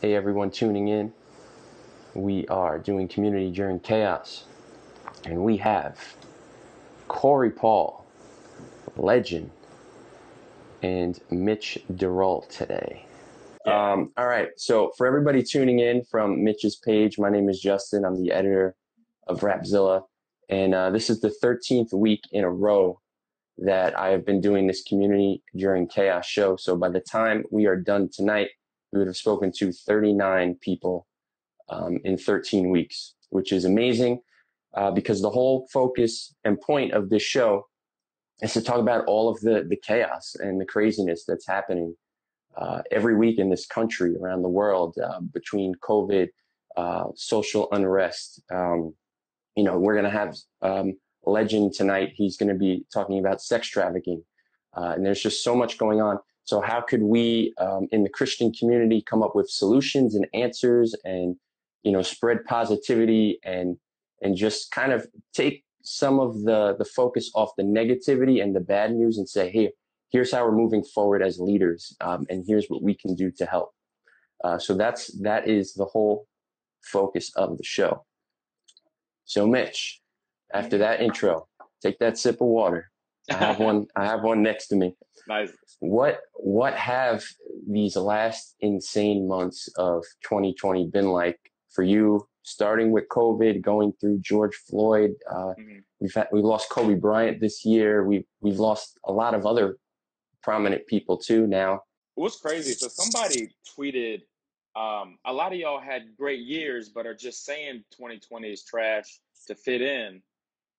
Hey everyone tuning in. We are doing Community During Chaos, and we have Corey Paul, Legin, and Mitch Darrell today. All right, so for everybody tuning in from Mitch's page, my name is Justin. I'm the editor of Rapzilla, and this is the 13th week in a row that I have been doing this Community During Chaos show. So by the time we are done tonight, we would have spoken to 39 people in 13 weeks, which is amazing because the whole focus and point of this show is to talk about all of the chaos and the craziness that's happening every week in this country, around the world, between COVID, social unrest. We're going to have Legin tonight. He's going to be talking about sex trafficking. And there's just so much going on. So how could we in the Christian community come up with solutions and answers and, spread positivity and just kind of take some of the focus off the negativity and the bad news and say, hey, here's how we're moving forward as leaders. And here's what we can do to help. So that is the whole focus of the show. So Mitch, after that intro, take that sip of water. I have one next to me. Nice. What have these last insane months of 2020 been like for you, starting with COVID, going through George Floyd? We lost Kobe Bryant this year. We've lost a lot of other prominent people too now. It was crazy. So somebody tweeted, a lot of y'all had great years, but are just saying 2020 is trash to fit in.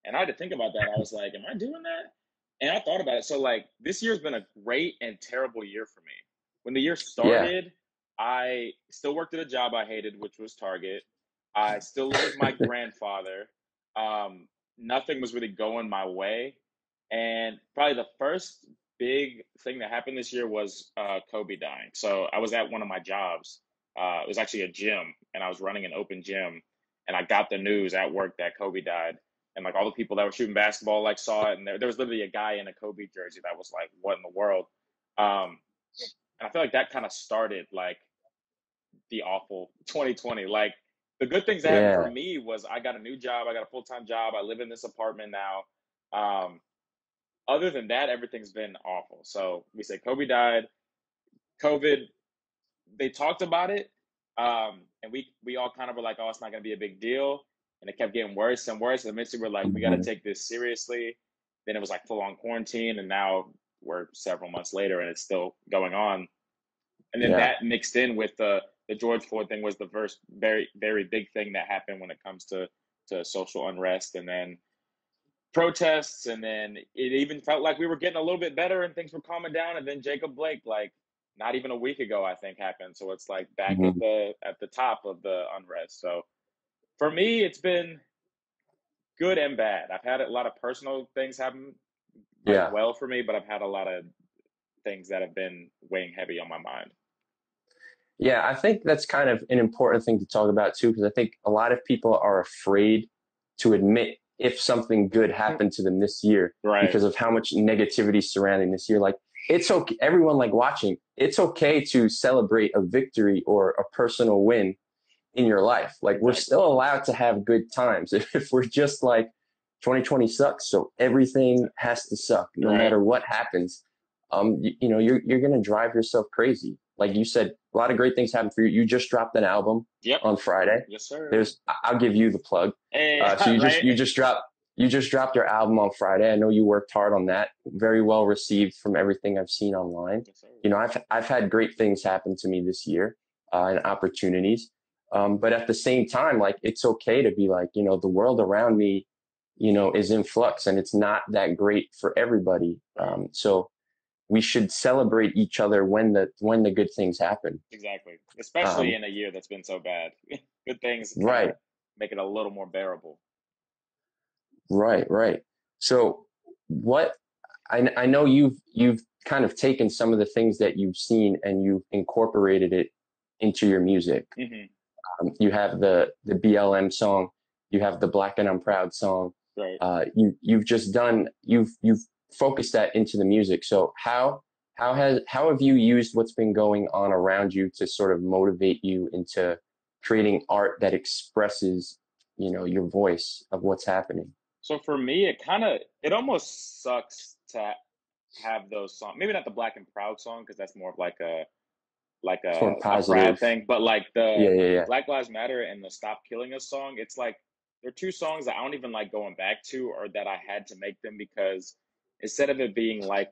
And I had to think about that. I was like, am I doing that? And I thought about it. So like this year's been a great and terrible year for me. When the year started, I still worked at a job I hated, which was Target. I still lived with my grandfather. Nothing was really going my way. And probably the first big thing that happened this year was Kobe dying. So I was at one of my jobs. It was actually a gym, and I was running an open gym. And I got the news at work that Kobe died. And like all the people that were shooting basketball like saw it, and there was literally a guy in a Kobe jersey that was like, what in the world? And I feel like that kind of started like the awful 2020. Like the good things that happened for me was I got a new job, I got a full-time job, I live in this apartment now. Other than that, everything's been awful. So we say Kobe died, COVID, they talked about it, and we all kind of were like, oh, it's not going to be a big deal. And it kept getting worse and worse. And eventually we're like, we got to take this seriously. Then it was like full on quarantine. And now we're several months later and it's still going on. And then that mixed in with the George Floyd thing was the first very, very big thing that happened when it comes to social unrest. And then protests. And then it even felt like we were getting a little bit better and things were calming down. And then Jacob Blake, like not even a week ago, I think happened. So it's like back at the top of the unrest. So for me, it's been good and bad. I've had a lot of personal things happen well for me, but I've had a lot of things that have been weighing heavy on my mind. Yeah, I think that's kind of an important thing to talk about too, because I think a lot of people are afraid to admit if something good happened to them this year because of how much negativity surrounding this year. Like it's okay, everyone like watching, it's okay to celebrate a victory or a personal win in your life. Like we're still allowed to have good times. If we're just like 2020 sucks, so everything has to suck no matter what happens. You're gonna drive yourself crazy. Like you said, a lot of great things happen for you. You just dropped an album on Friday. Yes, sir. I'll give you the plug. Hey, so you just dropped your album on Friday. I know you worked hard on that. Very well received from everything I've seen online. Yes, I've had great things happen to me this year and opportunities. But at the same time, like it's okay to be like, the world around me, is in flux and it's not that great for everybody. So we should celebrate each other when the good things happen. Exactly. Especially in a year that's been so bad. Good things make it a little more bearable. Right. So what I know you've kind of taken some of the things that you've seen and you've incorporated it into your music. You have the BLM song, you have the Black and I'm Proud song. You've focused that into the music. So how how have you used what's been going on around you to sort of motivate you into creating art that expresses, your voice of what's happening? So for me, it almost sucks to have those songs. Maybe not the Black and Proud song because that's more of like It's more a pride positive. thing. But like Yeah, the yeah, yeah. Black Lives Matter and the Stop Killing Us song, it's like they're two songs that I don't even like going back to, or that I had to make them because instead of it being like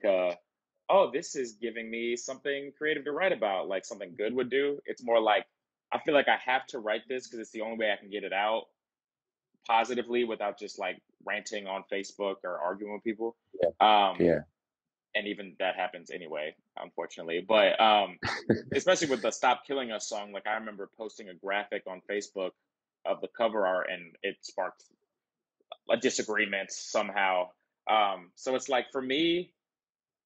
oh, this is giving me something creative to write about, like something good would do. It's more like I feel like I have to write this because it's the only way I can get it out positively without just like ranting on Facebook or arguing with people. Yeah, Um, yeah. and even that happens anyway, unfortunately. But especially with the Stop Killing Us song, like I remember posting a graphic on Facebook of the cover art and it sparked a disagreement somehow. So it's like for me,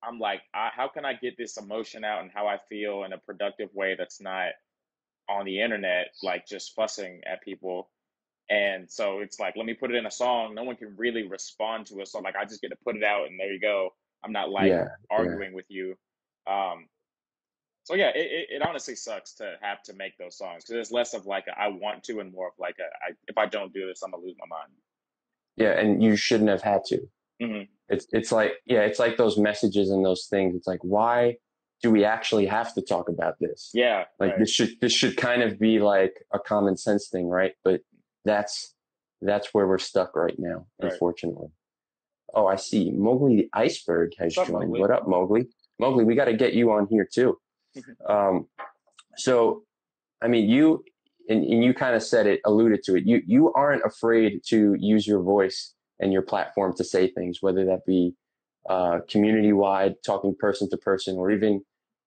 I'm like, how can I get this emotion out and how I feel in a productive way that's not on the internet, like just fussing at people. And so it's like, let me put it in a song. No one can really respond to it. So like, I just get to put it out and there you go. I'm not like Yeah, yeah. arguing with you. Um, so yeah, it honestly sucks to have to make those songs because it's less of like I want to and more of like if I don't do this, I'm gonna lose my mind. Yeah, and you shouldn't have had to. Hmm. It's like, yeah, it's like those messages and those things. It's like, why do we actually have to talk about this? Yeah, Like right, this should kind of be like a common sense thing, right? But that's that's where we're stuck right now, right. unfortunately. Oh, I see. Mowgli the Iceberg has What's up, joined. Mowgli? What up, Mowgli? Mowgli, we got to get you on here too. Um, so I mean, and you kind of said it, alluded to it. You aren't afraid to use your voice and your platform to say things, whether that be community wide, talking person to person, or even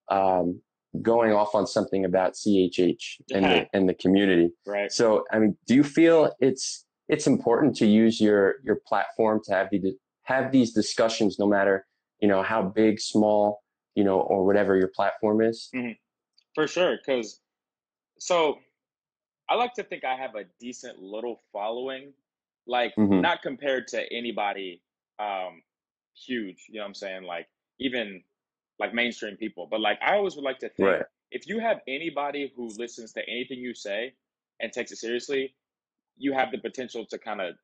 um, going off on something about CHH and Yeah, the community. right. So, I mean, do you feel it's important to use your platform to have these discussions, no matter how big, small, or whatever your platform is? Hmm. For sure. Because so I like to think I have a decent little following, like Hmm. not compared to anybody um huge, you know what I'm saying? Like even like mainstream people. But like I always would like to think Right. if you have anybody who listens to anything you say and takes it seriously, you have the potential to kind of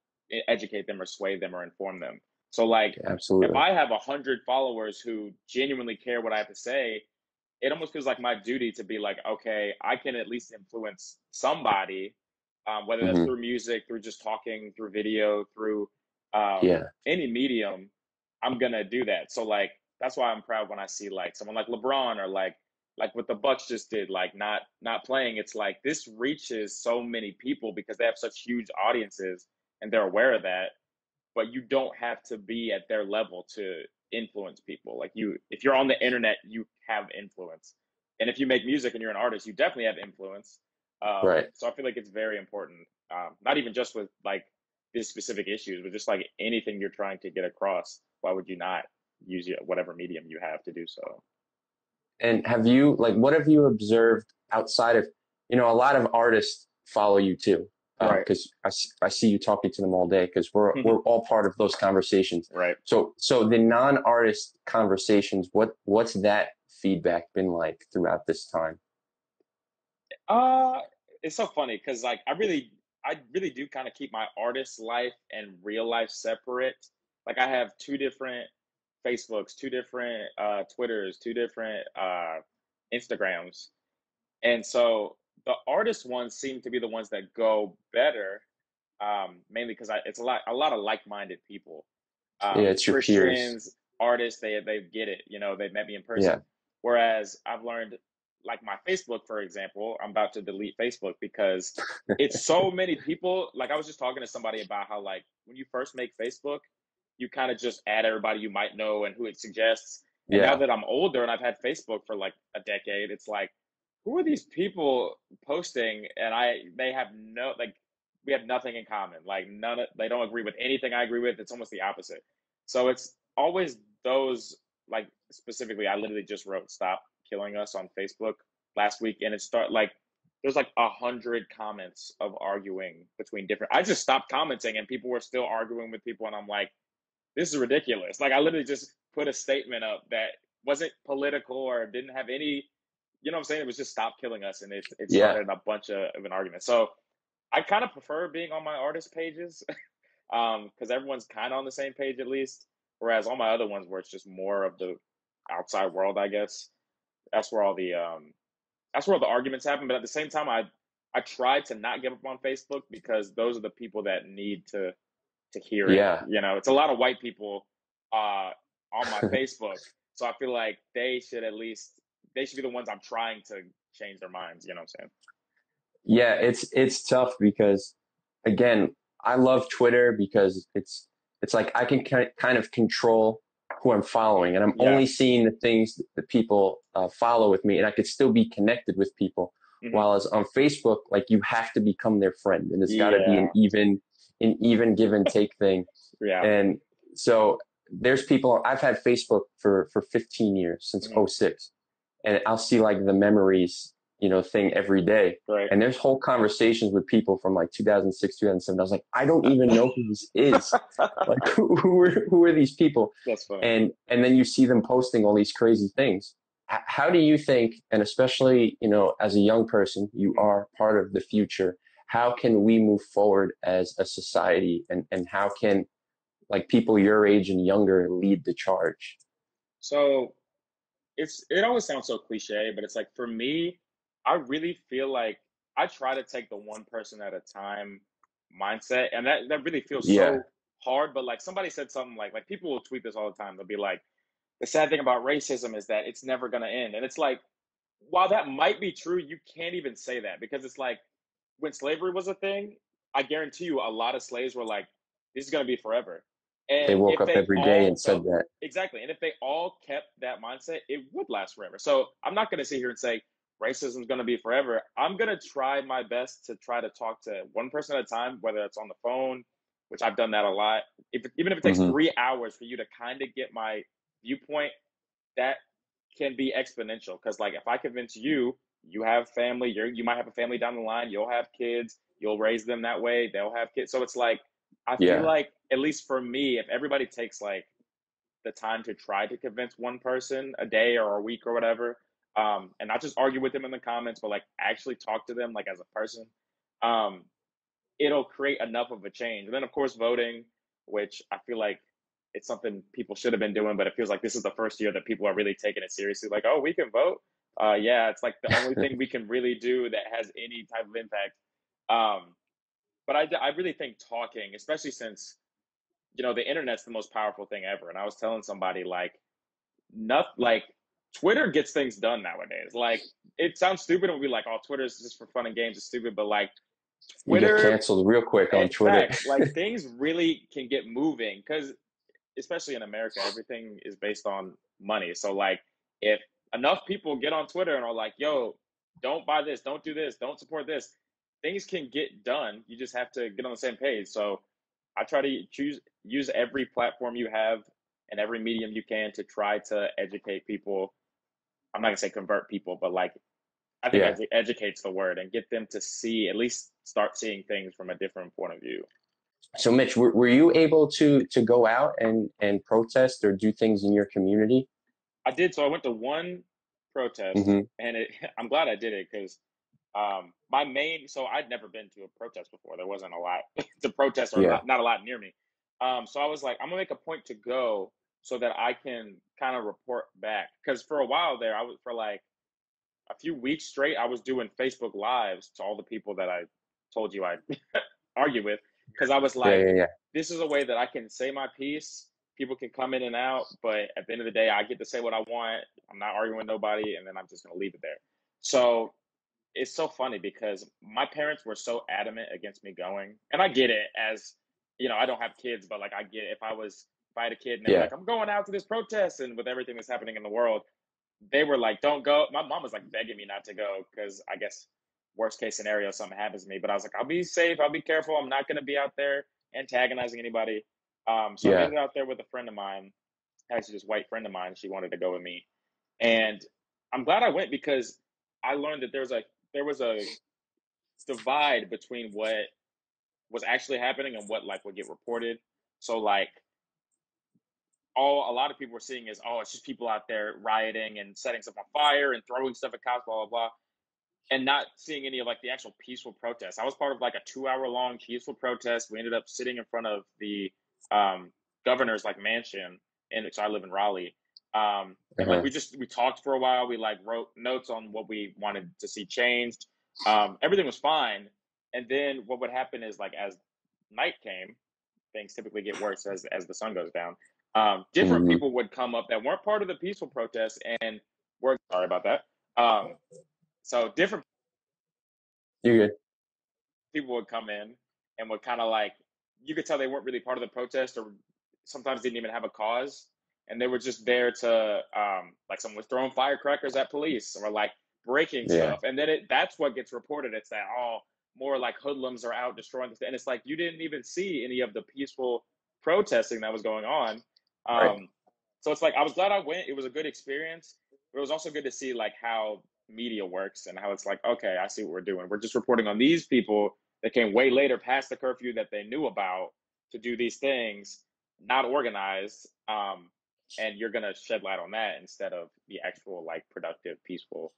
educate them or sway them or inform them. So like if Absolutely. I have 100 followers who genuinely care what I have to say, it almost feels like my duty to be like, okay, I can at least influence somebody, whether that's Hmm. through music, through just talking, through video, through Yeah. any medium. I'm gonna do that. So like that's why I'm proud when I see like someone like LeBron or like what the Bucks just did, like not playing. It's like this reaches so many people because they have such huge audiences and they're aware of that, but you don't have to be at their level to influence people. Like if you're on the internet, you have influence, and if you make music and you're an artist, you definitely have influence. Right. So I feel like it's very important, not even just with like these specific issues, but just like anything you're trying to get across. Why would you not use whatever medium you have to do so? And what have you observed outside of, a lot of artists follow you too, Right. because I see you talking to them all day because we're all part of those conversations. Right. So the non-artist conversations, what's that feedback been like throughout this time? Uh, it's so funny because like I really do kind of keep my artist life and real life separate. Like I have two different Facebooks, two different Twitters, two different Instagrams, and so the artist ones seem to be the ones that go better, mainly because it's a lot of like minded people, Yeah, it's your peers. Christians, artists. They get it. You know, they met me in Yeah. person. Whereas I've learned, like my Facebook, for example, I'm about to delete Facebook because it's so many people. Like I was just talking to somebody about how like when you first make Facebook, you kind of just add everybody you might know and who it suggests. And now Yeah. that I'm older and I've had Facebook for like a decade, it's like, who are these people posting? And they have no like we have nothing in common. Like they don't agree with anything I agree with. It's almost the opposite. So it's always those, like specifically, I literally just wrote "Stop Killing Us" on Facebook last week, and there's like 100 comments of arguing between different. I just stopped commenting, and people were still arguing with people, and I'm like, this is ridiculous. Like I literally just put a statement up that wasn't political or didn't have any, you know what I'm saying? It was just stop killing us, and it Yeah. started a bunch of an argument. So I kind of prefer being on my artist pages because everyone's kind of on the same page at least. Whereas on my other ones where it's just more of the outside world, I guess that's where all the arguments happen. But at the same time, I try to not give up on Facebook because those are the people that need to hear it. Yeah. You know, it's a lot of white people on my Facebook, so I feel like they should be the ones I'm trying to change their minds. You know what I'm saying? Yeah, it's tough because again, I love Twitter because it's like I can kind of control who I'm following, and I'm Yeah. only seeing the things that people follow with me, and I could still be connected with people. Hmm. While as on Facebook, like you have to become their friend, and it's got to be Yeah. an even give and take thing. Yeah. And so there's people I've had Facebook for 15 years since Hmm. '06, and I'll see like the memories, thing every day. Right. And there's whole conversations with people from like 2006, 2007. I was like, I don't even know who this is. Like, who are these people? That's funny. And then you see them posting all these crazy things. How do you think, and especially, as a young person, you Mhm. are part of the future. How can we move forward as a society, and how can like people your age and younger lead the charge? So it always sounds so cliche, but it's like for me, I really feel like I try to take the one person at a time mindset, and that really feels Yeah, so hard. But like somebody said something like people will tweet this all the time. They'll be like, the sad thing about racism is that it's never going to end, and it's like while that might be true, you can't even say that because it's like when slavery was a thing, I guarantee you a lot of slaves were like, this is going to be forever. they And woke if up they every day all and said felt that. exactly, and if they all kept that mindset, it would last forever. So I'm not going to sit here and say racism is going to be forever. I'm going to try my best to try to talk to one person at a time, whether it's on the phone, which I've done that a lot. Even if it takes Hmm. 3 hours for you to kind of get my viewpoint, that can be exponential because like if I convince you, you have family, you might have a family down the line, you'll have kids, you'll raise them that way, they'll have kids. So it's like I feel Yeah. like at least for me, if everybody takes like the time to try to convince one person a day or a week or whatever, and not just argue with them in the comments, but like actually talk to them like as a person, um, it'll create enough of a change. And then of course voting, which I feel like it's something people should have been doing, but it feels like this is the first year that people are really taking it seriously. Like, oh, we can vote. Yeah, it's like the only thing we can really do that has any type of impact. Um, but I really think talking, especially since the internet's the most powerful thing ever. And I was telling somebody like, not like Twitter gets things done nowadays. Like it sounds stupid and we'll be like, oh, Twitter's just for fun and games. It's stupid, but like You get Twitter canceled real quick on and Twitter. facts, like things really can get moving because especially in America, everything is based on money. So like if enough people get on Twitter and are like, yo, don't buy this, don't do this, don't support this, things can get done. You just have to get on the same page. So I try to use every platform you have and every medium you can to try to educate people. I'm not gonna say convert people, but like I think Yeah. educates the word and get them to see at least start seeing things from a different point of view. So Mitch, were you able to go out and protest or do things in your community? I did. So I went to one protest, Hmm. and I'm glad I did it because my main. So I'd never been to a protest before. There wasn't a lot to protest, or Yeah. not a lot near me. So I was like, I'm gonna make a point to go so that I can kind of report back because for a while there, I was for like a few weeks straight, I was doing Facebook lives to all the people that I told you I argue with because I was Yeah. like, Yeah. Yeah. this is a way that I can say my piece. People can come in and out, but at the end of the day, I get to say what I want. I'm not arguing with nobody, and then I'm just going to leave it there. So it's so funny because my parents were so adamant against me going, and I get it. As I don't have kids, but like I get it. If I had a kid and they were Yeah. like, I'm going out to this protest, and with everything that's happening in the world, they were like, don't go. My mom was like begging me not to go because I guess worst case scenario, something happens to me. But I was like, I'll be safe. I'll be careful. I'm not going to be out there antagonizing anybody. So I Yeah. made it out there with a friend of mine, actually this white friend of mine. She wanted to go with me, and I'm glad I went because I learned that there was a divide between what was actually happening and what like would get reported. So like a lot of people were seeing is, oh, it's just people out there rioting and setting stuff on fire and throwing stuff at cops, blah blah blah, and not seeing any of like the actual peaceful protests. I was part of like a 2 hour long peaceful protest. We ended up sitting in front of the governor's like mansion, and so I live in Raleigh. And like Uh-huh. we talked for a while. We like wrote notes on what we wanted to see changed. Everything was fine. And then what would happen is like as night came, things typically get worse as the sun goes down. Different Hmm. people would come up that weren't part of the peaceful protest and were sorry about that. So different You're good. people would come in and would kind of like you could tell they weren't really part of the protest or sometimes didn't even have a cause, and they were just there to like someone was throwing firecrackers at police or like breaking Yeah. stuff, and then that's what gets reported. It's that more like hoodlums are out destroying this, and it's like you didn't even see any of the peaceful protesting that was going on. Right. So it's like I was glad I went. It was a good experience, but it was also good to see like how media works and how it's like, okay, I see what we're doing. We're just reporting on these people that came way later past the curfew that they knew about to do these things, not organized. And you're gonna shed light on that instead of the actual like productive, peaceful,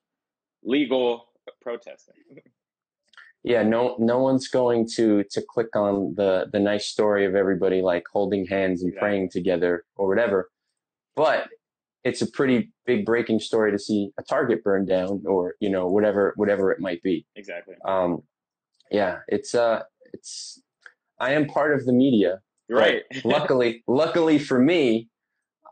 legal protesting. Yeah, no one's going to click on the nice story of everybody like holding hands and Exactly. praying together or whatever. But it's a pretty big breaking story to see a Target burned down or, whatever it might be. Exactly. Um, yeah, it's I am part of the media, You're but right. luckily for me,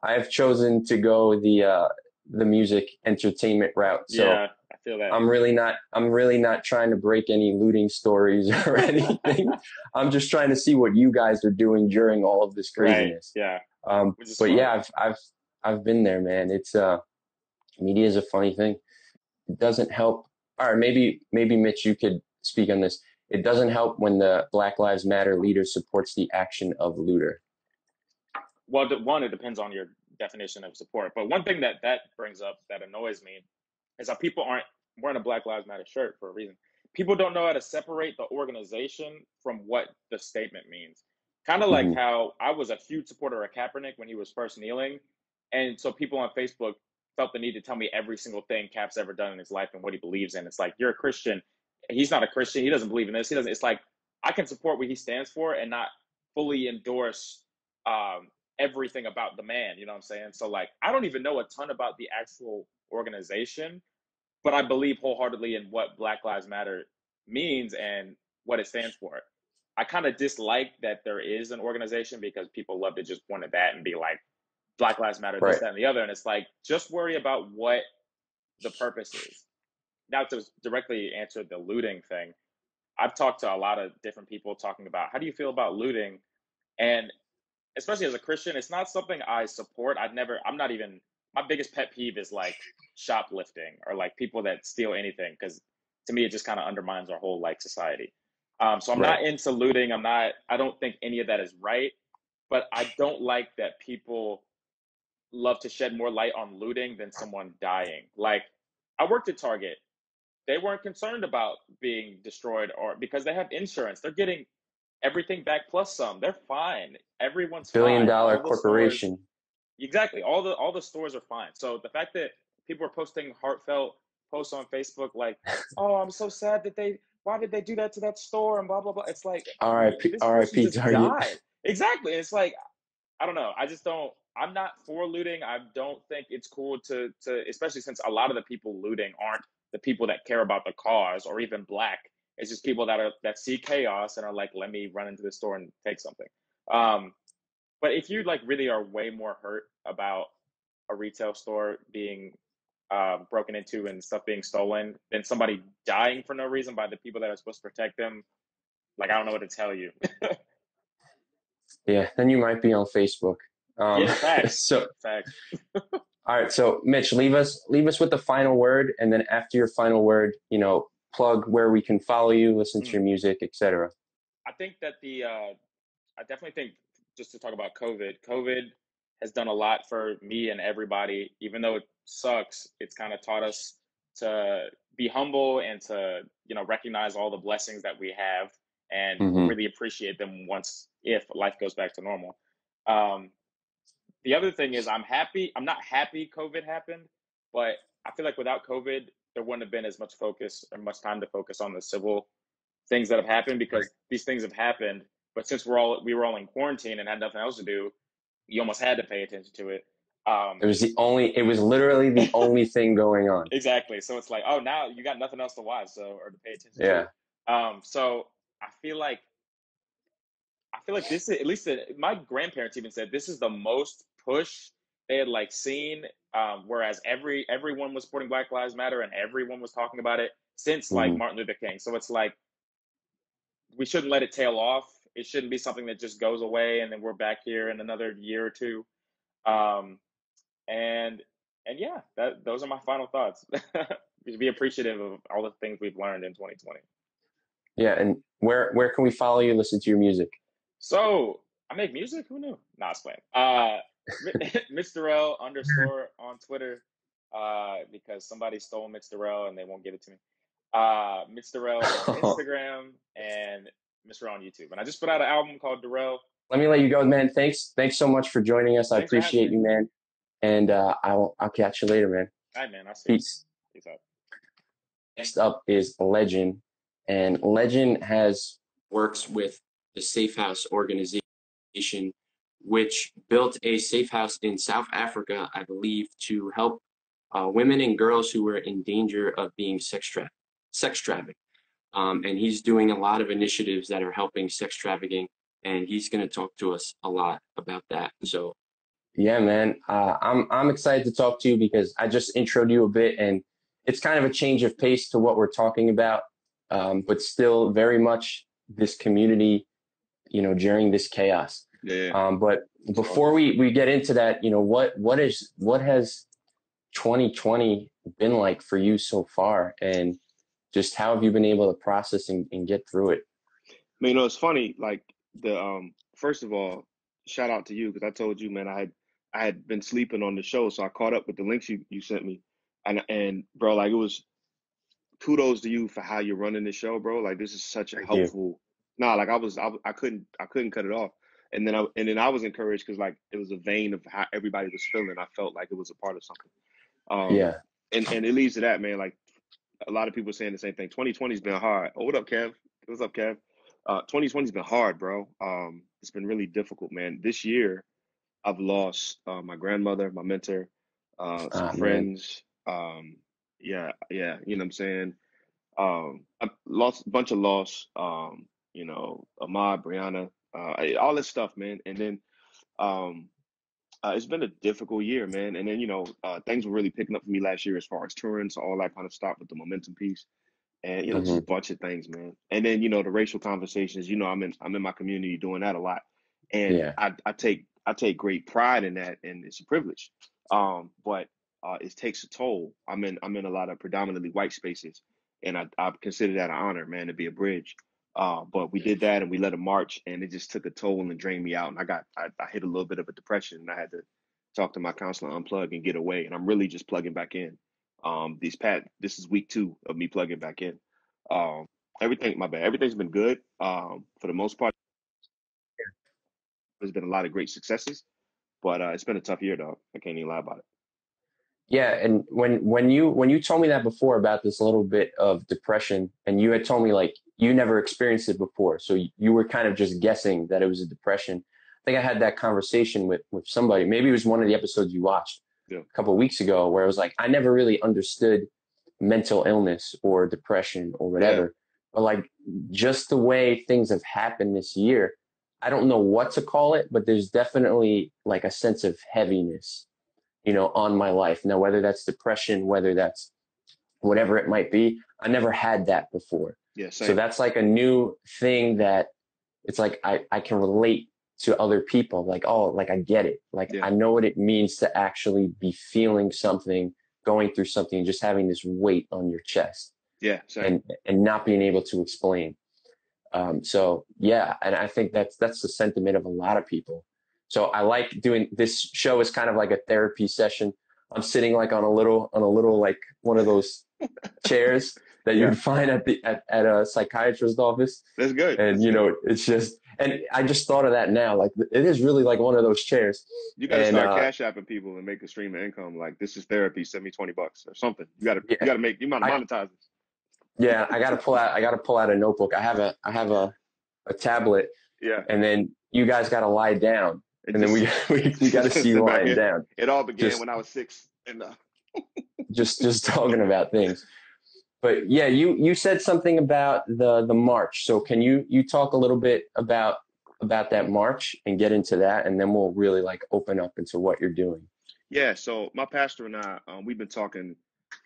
I've chosen to go the music entertainment route. So Yeah, I feel that. I'm really not trying to break any looting stories or anything. I'm just trying to see what you guys are doing during all of this Right. craziness. Yeah. Um, Which is but smart. yeah, I've been there, man. It's media is a funny thing. It doesn't help. All right, maybe Mitch, you could speak on this. It doesn't help when the Black Lives Matter leader supports the action of looter. Well, one, it depends on your definition of support. But one thing that brings up that annoys me is how people aren't wearing a Black Lives Matter shirt for a reason. People don't know how to separate the organization from what the statement means. Kind of like Hmm. how I was a huge supporter of Kaepernick when he was first kneeling. And so people on Facebook felt the need to tell me every single thing Cap's ever done in his life and what he believes in. It's like, you're a Christian. He's not a Christian. He doesn't believe in this. He doesn't. It's like, I can support what he stands for and not fully endorse um, everything about the man. You know what I'm saying? So, like, I don't even know a ton about the actual organization, but I believe wholeheartedly in what Black Lives Matter means and what it stands for. I kind of dislike that there is an organization because people love to just point at that and be like, Black Lives Matter, this, Right. that, and the other. And it's like, just worry about what the purpose is. Now, to directly answer the looting thing, I've talked to a lot of different people talking about how do you feel about looting? And especially as a Christian, it's not something I support. I'm not even, my biggest pet peeve is like shoplifting or like people that steal anything. Cause to me, it just kind of undermines our whole like society. So I'm Right. not into looting. I don't think any of that is right, but I don't like that people love to shed more light on looting than someone dying. Like I worked at Target. They weren't concerned about being destroyed or because they have insurance. They're getting everything back plus some. They're fine. Everyone's Billion fine. dollar All the stores, corporation. exactly. All the stores are fine. So the fact that people are posting heartfelt posts on Facebook like, "Oh, I'm so sad that why did they do that to that store?" and blah blah blah. It's like R.I.P. this person R.I.P. just Target. died. Exactly. It's like I don't know. I just don't. I'm not for looting. I don't think it's cool to especially since a lot of the people looting aren't the people that care about the cause or even black. It's just people that see chaos and are like, let me run into the store and take something. Um, but if you like really are way more hurt about a retail store being broken into and stuff being stolen than somebody dying for no reason by the people that are supposed to protect them, like I don't know what to tell you. Yeah, then you might be on Facebook. Um, Yeah, facts, so facts. all right, so Mitch, leave us with the final word, and then after your final word, plug where we can follow you, listen to Mm. your music, etc. I think that I definitely think just to talk about COVID has done a lot for me and everybody. Even though it sucks, it's kind of taught us to be humble and to, recognize all the blessings that we have and Hmm. really appreciate them once, if life goes back to normal. Um, the other thing is I'm happy. I'm not happy COVID happened, but I feel like without COVID, there wouldn't have been as much focus or much time to focus on the civil things that have happened Right. because these things have happened. But since we were all in quarantine and had nothing else to do, you almost had to pay attention to it. It was it was literally the only thing going on. Exactly. So it's like, oh, now you got nothing else to watch, so or to pay attention to. Yeah. So I feel like this is, at least my grandparents even said this is the most push they had like seen. Whereas everyone was supporting Black Lives Matter and everyone was talking about it since like Mhm. Martin Luther King. So it's like we shouldn't let it tail off. It shouldn't be something that just goes away and then we're back here in another year or two. Um, and yeah, those are my final thoughts. Be appreciative of all the things we've learned in 2020. Yeah. And where can we follow you, listen to your music? So I make music. Who knew? Nah, it's playing. Mitch Darrell _ on Twitter, because somebody stole Mitch Darrell and they won't give it to me. Mitch Darrell on Instagram and Mitch Darrell on YouTube. And I just put out an album called Darrell. Let me let you go, man. Thanks so much for joining us. I Thanks for having appreciate me. you, man. And I'll catch you later, man. All right, man. I'll see you. Peace. Peace out. Next up is Legin, and Legin works with the Safe House organization, which built a safe house in South Africa, I believe, to help women and girls who were in danger of being sex trafficked. And he's doing a lot of initiatives that are helping sex trafficking, and he's going to talk to us a lot about that. So, yeah, man, I'm excited to talk to you because I just introed you a bit, and it's kind of a change of pace to what we're talking about, but still very much this community, during this chaos. Yeah. But before we get into that, what has 2020 been like for you so far, and just how have you been able to process and get through it? Man, it's funny. Like first of all, shout out to you because I told you, man, I had been sleeping on the show, so I caught up with the links you sent me, and bro, like it was kudos to you for how you're running the show, bro. Like this is such a Thank you. helpful. Nah, like I couldn't cut it off, and then I was encouraged because like it was a vein of how everybody was feeling. I felt like it was a part of something. Yeah. And it leads to that, man. Like a lot of people saying the same thing. 2020's been hard. Oh, what up, Kev? What's up, Kev? 2020's been hard, bro. It's been really difficult, man. This year, I've lost my grandmother, my mentor, some Man. friends. Yeah, you know what I'm saying? I lost a bunch of loss. Ahmad, Brianna, all this stuff, man. And then um, it's been a difficult year, man. And then things were really picking up for me last year as far as touring, so all that kind of stopped with the momentum piece, and just a Hmm. bunch of things, man. And then the racial conversations. I'm in my community doing that a lot, and Yeah. I take great pride in that, and it's a privilege. But it takes a toll. I'm in a lot of predominantly white spaces, and I consider that an honor, man, to be a bridge. But we did that, and we led a march, and it just took a toll and drained me out, and I hit a little bit of a depression, and I had to talk to my counselor, unplug, and get away. And I'm really just plugging back in. This is week 2 of me plugging back in. Um, my bad. Everything's been good. For the most part, there's been a lot of great successes, but it's been a tough year, though. I can't even lie about it. Yeah, and when you told me that before about this little bit of depression, and you had told me like you never experienced it before, so you were kind of just guessing that it was a depression. I think I had that conversation with somebody. Maybe it was one of the episodes you watched Yeah, a couple of weeks ago, where I was like, I never really understood mental illness or depression or yeah, whatever, but like just the way things have happened this year, I don't know what to call it, but there's definitely like a sense of heaviness, on my life. Now, whether that's depression, whether that's whatever it might be, I never had that before. yeah. So Same. that's like a new thing that it's like I can relate to other people. Like, oh, like I get it. Like Yeah, I know what it means to actually be feeling something, going through something, just having this weight on your chest yeah. Same. and not being able to explain. So yeah, and I think that's the sentiment of a lot of people. So I like doing this show is kind of like a therapy session. I'm sitting like on a little like one of those chairs, that Yeah, you'd find at a psychiatrist's office. that's good. And That's good. it's just, and I just thought of that now. Like it is really like one of those chairs. You got to And start cash apping people and make a stream of income. Like this is therapy. Send me $20 or something. You yeah, got to make you might I monetize this. yeah, I gotta pull out a notebook. I have a tablet, Yeah, and then you guys got to lie down, it and then just we got to see you sit back lying in. down, It all began just when I was 6, and just talking about things. But yeah, you said something about the march. So can you talk a little bit about that march and get into that, and then we'll really like open up into what you're doing. yeah. So my pastor and I, we've been talking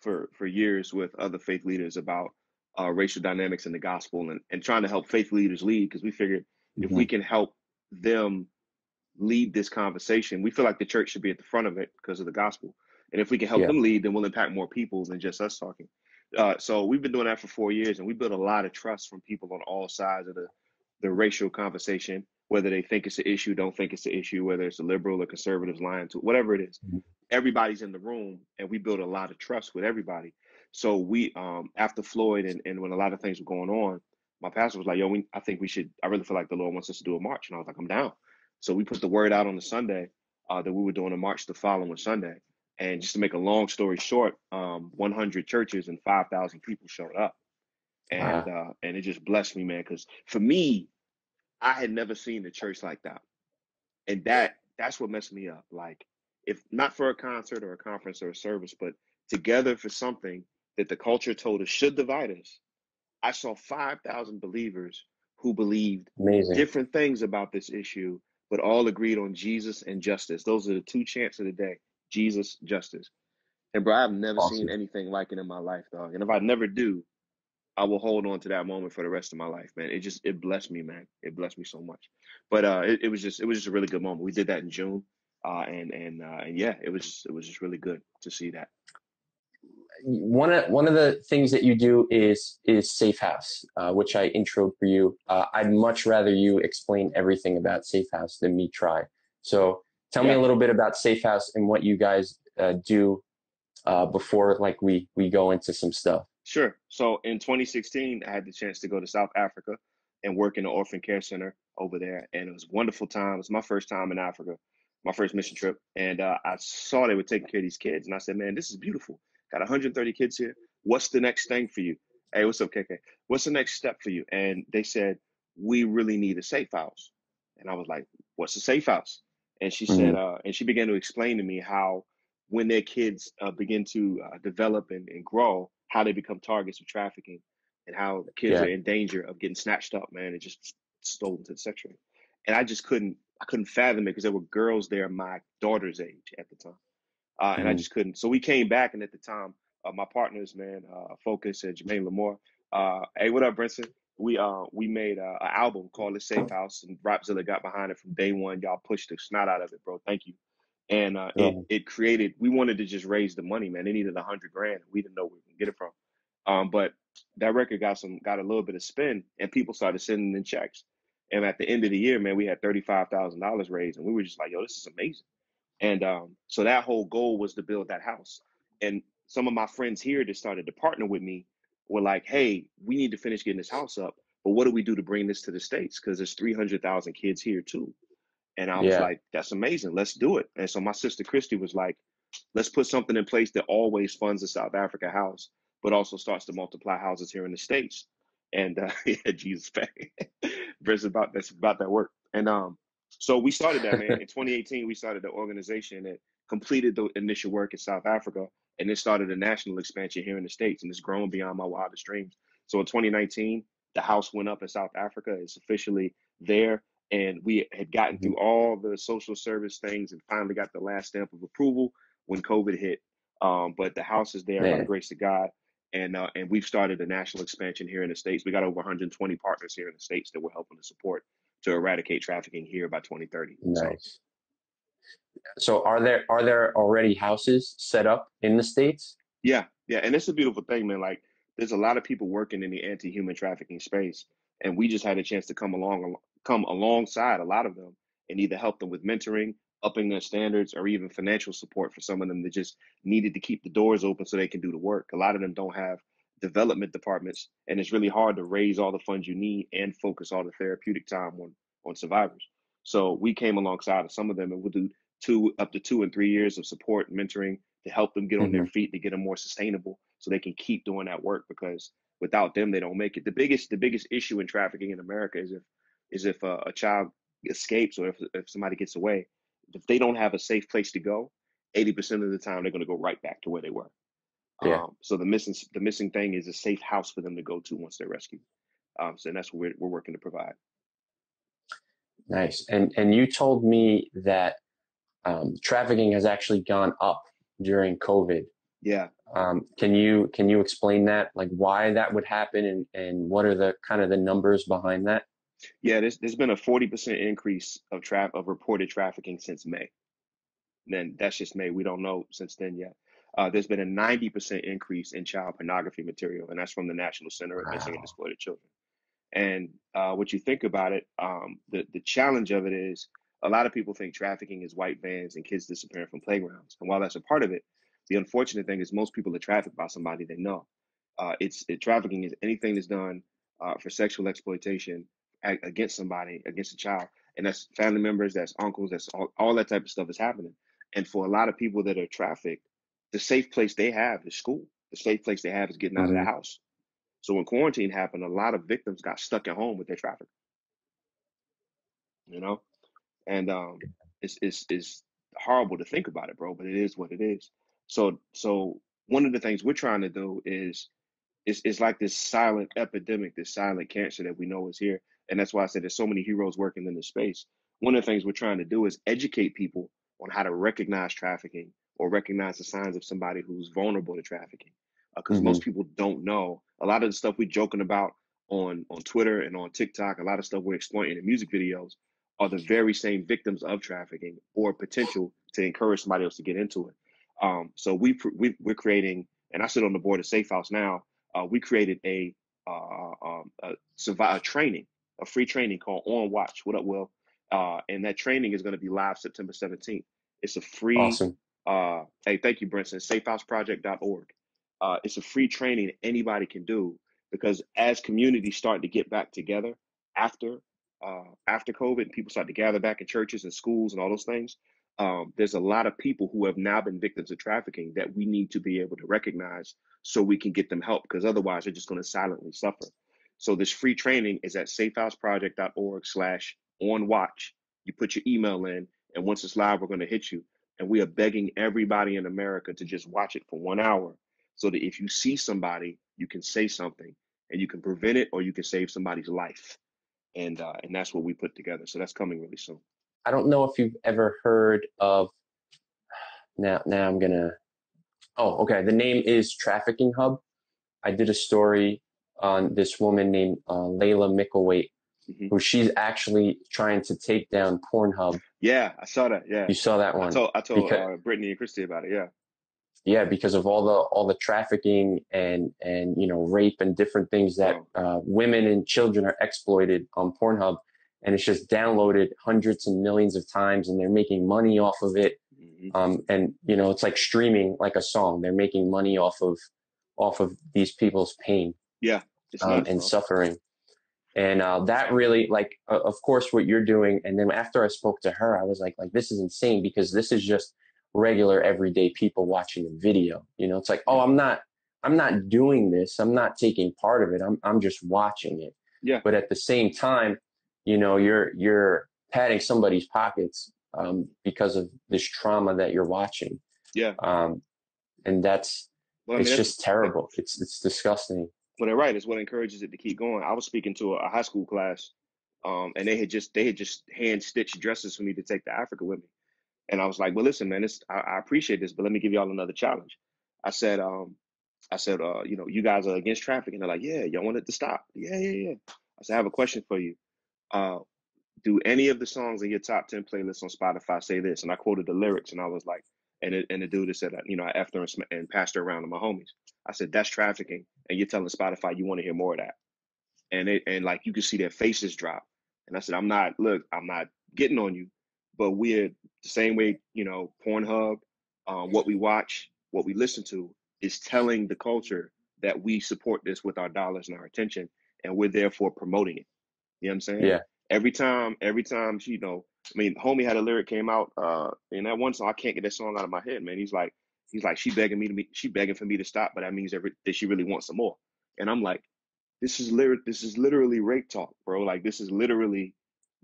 for years with other faith leaders about racial dynamics in the gospel and trying to help faith leaders lead because we figured if we Hmm. can help them lead this conversation, we feel like the church should be at the front of it because of the gospel. And if we can help Yeah. them lead, then we'll impact more people than just us talking. So we've been doing that for 4 years, and we built a lot of trust from people on all sides of the racial conversation, whether they think it's an issue, don't think it's an issue, whether it's a liberal or conservatives lying to whatever it is. Mhm. Everybody's in the room, and we build a lot of trust with everybody. So we, after Floyd and when a lot of things were going on, my pastor was like, "Yo, I think we should. I really feel like the Lord wants us to do a march," and I was like, "I'm down." So we put the word out on the Sunday that we were doing a march the following Sunday. And just to make a long story short, 100 churches and 5,000 people showed up, Wow. and it just blessed me, man. Because for me, I had never seen a church like that, and that's what messed me up. Like, if not for a concert or a conference or a service, but together for something that the culture told us should divide us, I saw 5,000 believers who believed Amazing. different things about this issue, but all agreed on Jesus and justice. Those are the two chants of the day: Jesus, justice. And bro, I've never seen Awesome. anything like it in my life, dog. And if I never do, I will hold on to that moment for the rest of my life, man. It blessed me, man. It blessed me so much. But it was just a really good moment. We did that in June, and yeah, it was just really good to see that. One of the things that you do is Safe House, which I introed for you. I'd much rather you explain everything about Safe House than me try. So tell me Yeah. a little bit about Safe House and what you guys do before like we go into some stuff. Sure. So in 2016, I had the chance to go to South Africa and work in an orphan care center over there, and it was a wonderful time. It was my first time in Africa, my first mission trip, and I saw they were taking care of these kids, and I said, "Man, this is beautiful. Got 130 kids here. What's the next thing for you? Hey, what's up, KK? What's the next step for you?" And they said, "We really need a safe house," and I was like, "What's a safe house?" And she said, Hmm. and she began to explain to me how when their kids begin to develop and grow, how they become targets of trafficking and how kids are Yeah. in danger of getting snatched up, man, and just stolen to the sex trade. And I couldn't fathom it because there were girls there my daughter's age at the time. And I Hmm. just couldn't. So we came back, and at the time, my partners, man, Focus and Jermaine Lamore, hey, what up, Brinson? We made an album called The Safe House, and Rapzilla got behind it from day one. Y'all pushed the snot out of it, bro. Thank you. And it created. We wanted to just raise the money, man. They needed 100 grand. We didn't know where we could get it from. But that record got a little bit of spin, and people started sending in checks. And at the end of the year, man, we had $35,000 raised, and we were just like, "Yo, this is amazing." And so that whole goal was to build that house. And some of my friends here that started to partner with me were like, "Hey, we need to finish getting this house up, but what do we do to bring this to the States? Because there's 300,000 kids here too." And I was Yeah. like, "That's amazing. Let's do it." And so my sister Christy was like, "Let's put something in place that always funds the South Africa house, but also starts to multiply houses here in the States." And yeah, Jesus, that's about that work. And so we started that, man. In 2018, we started the organization that completed the initial work in South Africa, and then started a national expansion here in the States, and it's grown beyond my wildest dreams. So in 2019, the house went up in South Africa. It's officially there, and we had gotten Mhm. through all the social service things and finally got the last stamp of approval when COVID hit. But the house is there by the Man, grace of God, and we've started a national expansion here in the States. We got over 120 partners here in the States that we're helping to support to eradicate trafficking here by 2030. So nice. So are there already houses set up in the States? yeah, yeah, and it's a beautiful thing, man. Like there's a lot of people working in the anti-human trafficking space, and we just had a chance to come alongside a lot of them and either help them with mentoring, upping their standards, or even financial support for some of them that just needed to keep the doors open so they can do the work. A lot of them don't have development departments, and it's really hard to raise all the funds you need and focus all the therapeutic time on survivors. So we came alongside of some of them, and we'll do up to 2 and 3 years of support and mentoring to help them get on their Hmm. feet, to get them more sustainable, so they can keep doing that work, because without them, they don't make it. The biggest issue in trafficking in America is if a child escapes, or if somebody gets away, if they don't have a safe place to go, 80% of the time they're going to go right back to where they were. Yeah. So the missing thing is a safe house for them to go to once they're rescued. So that's what we're working to provide. Nice. And you told me that trafficking has actually gone up during COVID. Yeah, Can you explain that, like why that would happen, and what are the kind of the numbers behind that? yeah. There's been a 40% increase of reported trafficking since May. Then that's just May. We don't know since then yet. There's been a 90% increase in child pornography material, and that's from the National Center of Missing and Wow. Exploited Children. And what you think about it, the challenge of it is, a lot of people think trafficking is white vans and kids disappearing from playgrounds. And while that's a part of it, the unfortunate thing is most people are trafficked by somebody they know. Trafficking is anything that's done for sexual exploitation against somebody, against a child, and that's family members, that's uncles, that's all that type of stuff is happening. And for a lot of people that are trafficked, the safe place they have is school. The safe place they have is getting out of the Hmm. house. So when quarantine happened, a lot of victims got stuck at home with their trafficker, you know? And it's horrible to think about it, bro, but it is what it is. So one of the things we're trying to do is it's like this silent epidemic, this silent cancer that we know is here. And that's why I said there's so many heroes working in this space. One of the things we're trying to do is educate people on how to recognize trafficking, or recognize the signs of somebody who's vulnerable to trafficking. Because Hmm. most people don't know a lot of the stuff we're joking about on Twitter and on TikTok, a lot of stuff we're exploiting in music videos are the very same victims of trafficking, or potential to encourage somebody else to get into it. So we're creating, and I sit on the board of Safe House now. We created a training, a free training called OnWatch. What up, Will? And that training is going to be live September 17th. It's a free, Awesome. hey, thank you, Brinson, safehouseproject.org. It's a free training anybody can do, because as communities start to get back together after after COVID, and people start to gather back in churches and schools and all those things, there's a lot of people who have now been victims of trafficking that we need to be able to recognize, so we can get them help, because otherwise they're just going to silently suffer. So this free training is at safehouseproject.org/onwatch. You put your email in, and once it's live, we're going to hit you. And we are begging everybody in America to just watch it for 1 hour, so that if you see somebody, you can say something, and you can prevent it, or you can save somebody's life. And that's what we put together. So that's coming really soon. I don't know if you've ever heard of, now I'm gonna, oh, okay. The name is Trafficking Hub. I did a story on this woman named Layla Mickelwaite, Hmm. who she's actually trying to take down Pornhub. Yeah, I saw that. Yeah, You saw that I one? told I told Because Brittany and Christy about it. Yeah. yeah, because of all the trafficking and rape and different things that Bro. women and children are exploited on Pornhub, and it's just downloaded hundreds and millions of times, and they're making money off of it. Hmm. And it's like streaming like a song. They're making money off of these people's pain Yeah, it's nuts, and bro. suffering. And that really, like, of course, what you're doing. And then after I spoke to her, I was like, this is insane, because this is just regular, everyday people watching a video. It's like, oh, Yeah, I'm not doing this. I'm not taking part of it. I'm just watching it. yeah, But at the same time, you're padding somebody's pockets because of this trauma that you're watching. yeah. Um, and Well, I mean, it's that's just terrible. It's disgusting. well, they're right. It's what encourages it to keep going. I was speaking to a high school class, and they had just hand stitched dresses for me to take to Africa with me. And I was like, well, listen, man, I appreciate this, but let me give y'all another challenge. I said, you guys are against trafficking. They're like, yeah, y'all want it to stop? Yeah, yeah, yeah. I said, I have a question for you. Uh, do any of the songs in your top 10 playlists on Spotify say this? And I quoted the lyrics, and I was like, and the dude that said, I effed her and passed her around to my homies. I said, that's trafficking, and you're telling Spotify you want to hear more of that. And like you could see their faces drop. And I said, I'm not getting on you, but we're the same way, Pornhub, what we watch, what we listen to is telling the culture that we support this with our dollars and our attention, and we're therefore promoting it. You know what I'm saying? Yeah. Every time she, I mean, homie had a lyric came out, in that one song, I can't get that song out of my head, man. He's like, she begging for me to stop, but that means that she really wants some more. And I'm like, this is literally rape talk, bro. Like, this is literally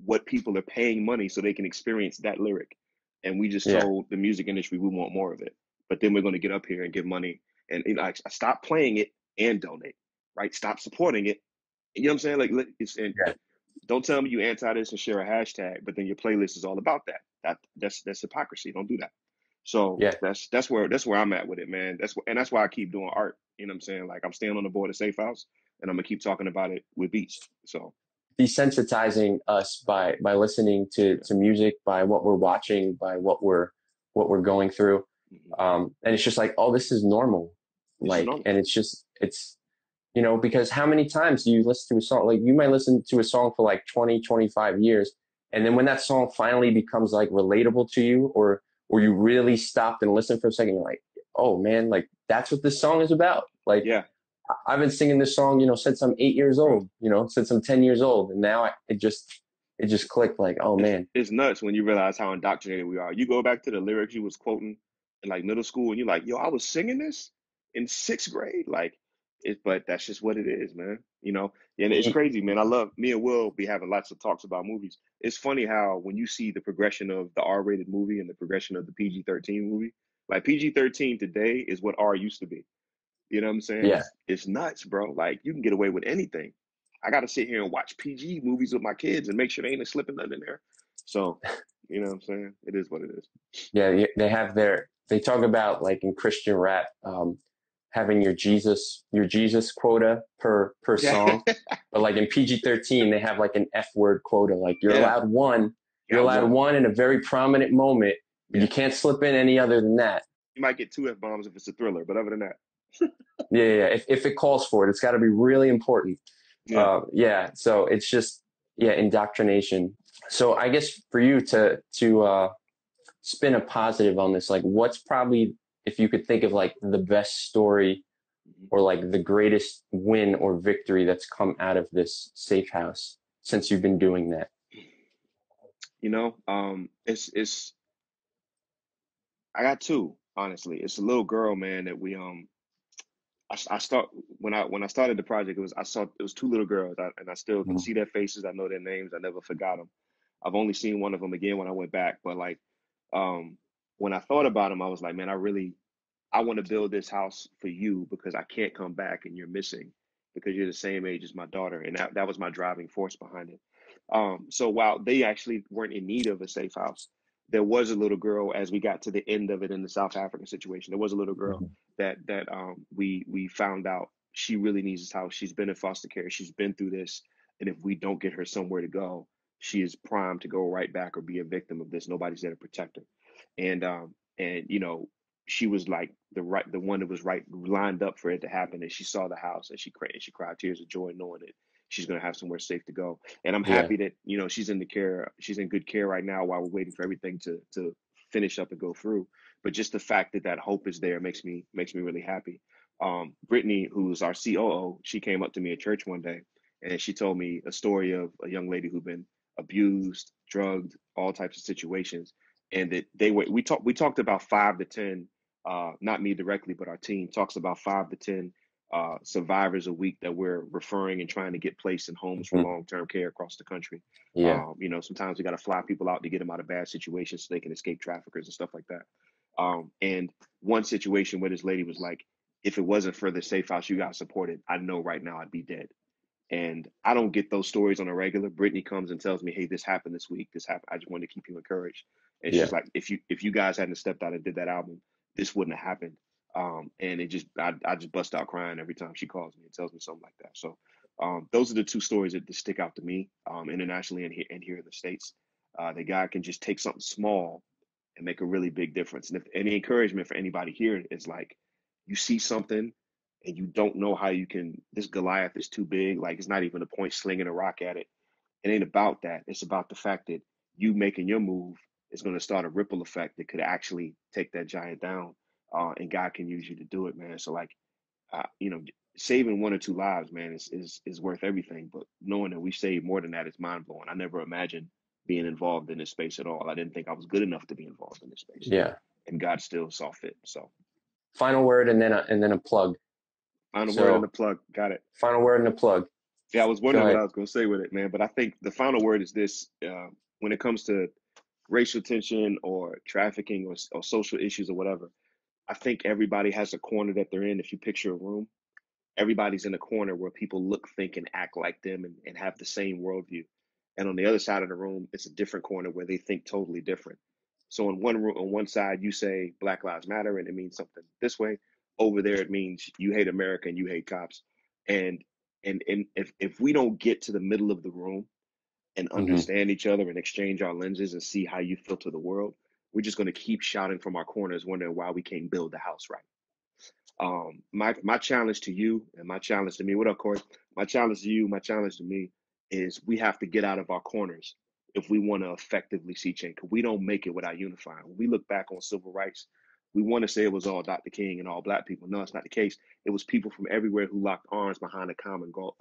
what people are paying money so they can experience that lyric. And we just Yeah. told the music industry we want more of it. But then we're going to get up here and give money, and I stop playing it and donate, right? Stop supporting it. You know what I'm saying? Like, and Yeah. don't tell me you anti this and share a hashtag, but then your playlist is all about that. That's hypocrisy. Don't do that. So Yeah. that's where I'm at with it, man. That's why I keep doing art. You know what I'm saying? Like, I'm staying on the board of Safe House, and I'm gonna keep talking about it with beats. So Desensitizing us by listening yeah. to music, by what we're watching, by what we're going through. Mhm. And it's just like, oh, this is normal. This is Like, normal. and it's, because how many times do you listen to a song? Like, you might listen to a song for like 20, 25 years. And then when that song finally becomes like relatable to you, or you really stopped and listened for a second, you're like, oh man, like that's what this song is about. Like, Yeah, I've been singing this song, since I'm 8 years bro. old, since I'm 10 years old. And now it just clicked like, oh man. It's nuts when you realize how indoctrinated we are. You go back to the lyrics you was quoting in like middle school, and you're like, yo, I was singing this in sixth grade. Like, but that's just what it is, man. And it's crazy, man. I love me and Will be having lots of talks about movies. It's funny how when you see the progression of the R-rated movie and the progression of the PG-13 movie, like PG-13 today is what R used to be. You know what I'm saying? Yeah. It's nuts, bro. Like, you can get away with anything. I got to sit here and watch PG movies with my kids and make sure they ain't slipping nothing in there. So, you know what I'm saying? It is what it is. Yeah. They talk about like in Christian rap, having your Jesus quota per Yeah. song. But like in PG-13, they have like an F word quota. Like Yeah. you're Got allowed one. one in a very prominent moment, but you Yeah. can't slip in any other than that. You might get two F bombs if it's a thriller, but other than that, Yeah. Yeah. If it calls for it, it's got to be really important. yeah. Yeah. So it's just, yeah, indoctrination. So I guess for you to spin a positive on this, like what's probably, if you could think of like the best story Mhm. or like the greatest win or victory that's come out of this safe house since you've been doing that? It's I got two, honestly. It's a little girl, man, that I start when I started the project. It was two little girls, and I still can Mhm. see their faces. I know their names. I never forgot them. I've only seen one of them again when I went back, but like, um, when I thought about them, I was like, man, I want to build this house for you because I can't come back and you're missing because you're the same age as my daughter, and that was my driving force behind it. So while they actually weren't in need of a safe house, there was a little girl as we got to the end of it in the South African situation. There was a little girl Mhm. that we found out she really needs this house. She's been in foster care. She's been through this, and if we don't get her somewhere to go, she is primed to go right back or be a victim of this. Nobody's there to protect her, and she was like the one that was right lined up for it to happen, and she saw the house and she cried tears of joy knowing that she's going to have somewhere safe to go. And I'm Yeah. happy that she's in good care right now while we're waiting for everything to finish up and go through. But just the fact that hope is there makes me really happy. Brittany, who's our COO, she came up to me at church one day and she told me a story of a young lady who'd been abused, drugged, all types of situations, and that we talked about 5 to 10, not me directly, but our team talks about 5 to 10 survivors a week that we're referring and trying to get placed in homes for Mhm. long-term care across the country. Yeah. Sometimes we got to fly people out to get them out of bad situations so they can escape traffickers and stuff like that. And one situation where this lady was like, if it wasn't for the safe house you got supported, I know right now I'd be dead. And I don't get those stories on a regular. Brittany comes and tells me, "Hey, this happened this week. This happened. I just wanted to keep you encouraged." And she's Yeah. like, "If you guys hadn't stepped out and did that album, this wouldn't have happened." And I just bust out crying every time she calls me and tells me something like that. So those are the two stories that stick out to me, internationally and here in the States. That God can just take something small and make a really big difference. And if any encouragement for anybody here is like, you see something and you don't know how you can, this Goliath is too big, like it's not even a point slinging a rock at it. It ain't about that. It's about the fact that you making your move is going to start a ripple effect that could actually take that giant down. And God can use you to do it, man. So like, saving one or two lives, man, is worth everything. But knowing that we saved more than that is mind blowing. I never imagined being involved in this space at all. I didn't think I was good enough to be involved in this space, Yeah. and God still saw fit. So, Final word and then a plug. final word and So the plug. Got it. final word and a plug. Yeah, I was Go wondering what ahead. I was going to say with it, man. But I think the final word is this: when it comes to racial tension or trafficking or social issues or whatever, I think everybody has a corner that they're in. If you picture a room, everybody's in a corner where people look, think, and act like them and have the same worldview. And on the other side of the room, it's a different corner where they think totally different. So on one room, on one side, you say Black Lives Matter, and it means something this way. Over there, it means you hate America and you hate cops. And and if we don't get to the middle of the room and Hmm. understand each other and exchange our lenses and see how you filter the world, we're just going to keep shouting from our corners, wondering why we can't build the house right. My challenge to you and my challenge to me, what up, Corey? My challenge to you, my challenge to me is we have to get out of our corners if we want to effectively see change. Because we don't make it without unifying. When we look back on civil rights, we want to say it was all Dr. King and all black people. No, it's not the case. It was people from everywhere who locked arms behind a common goal,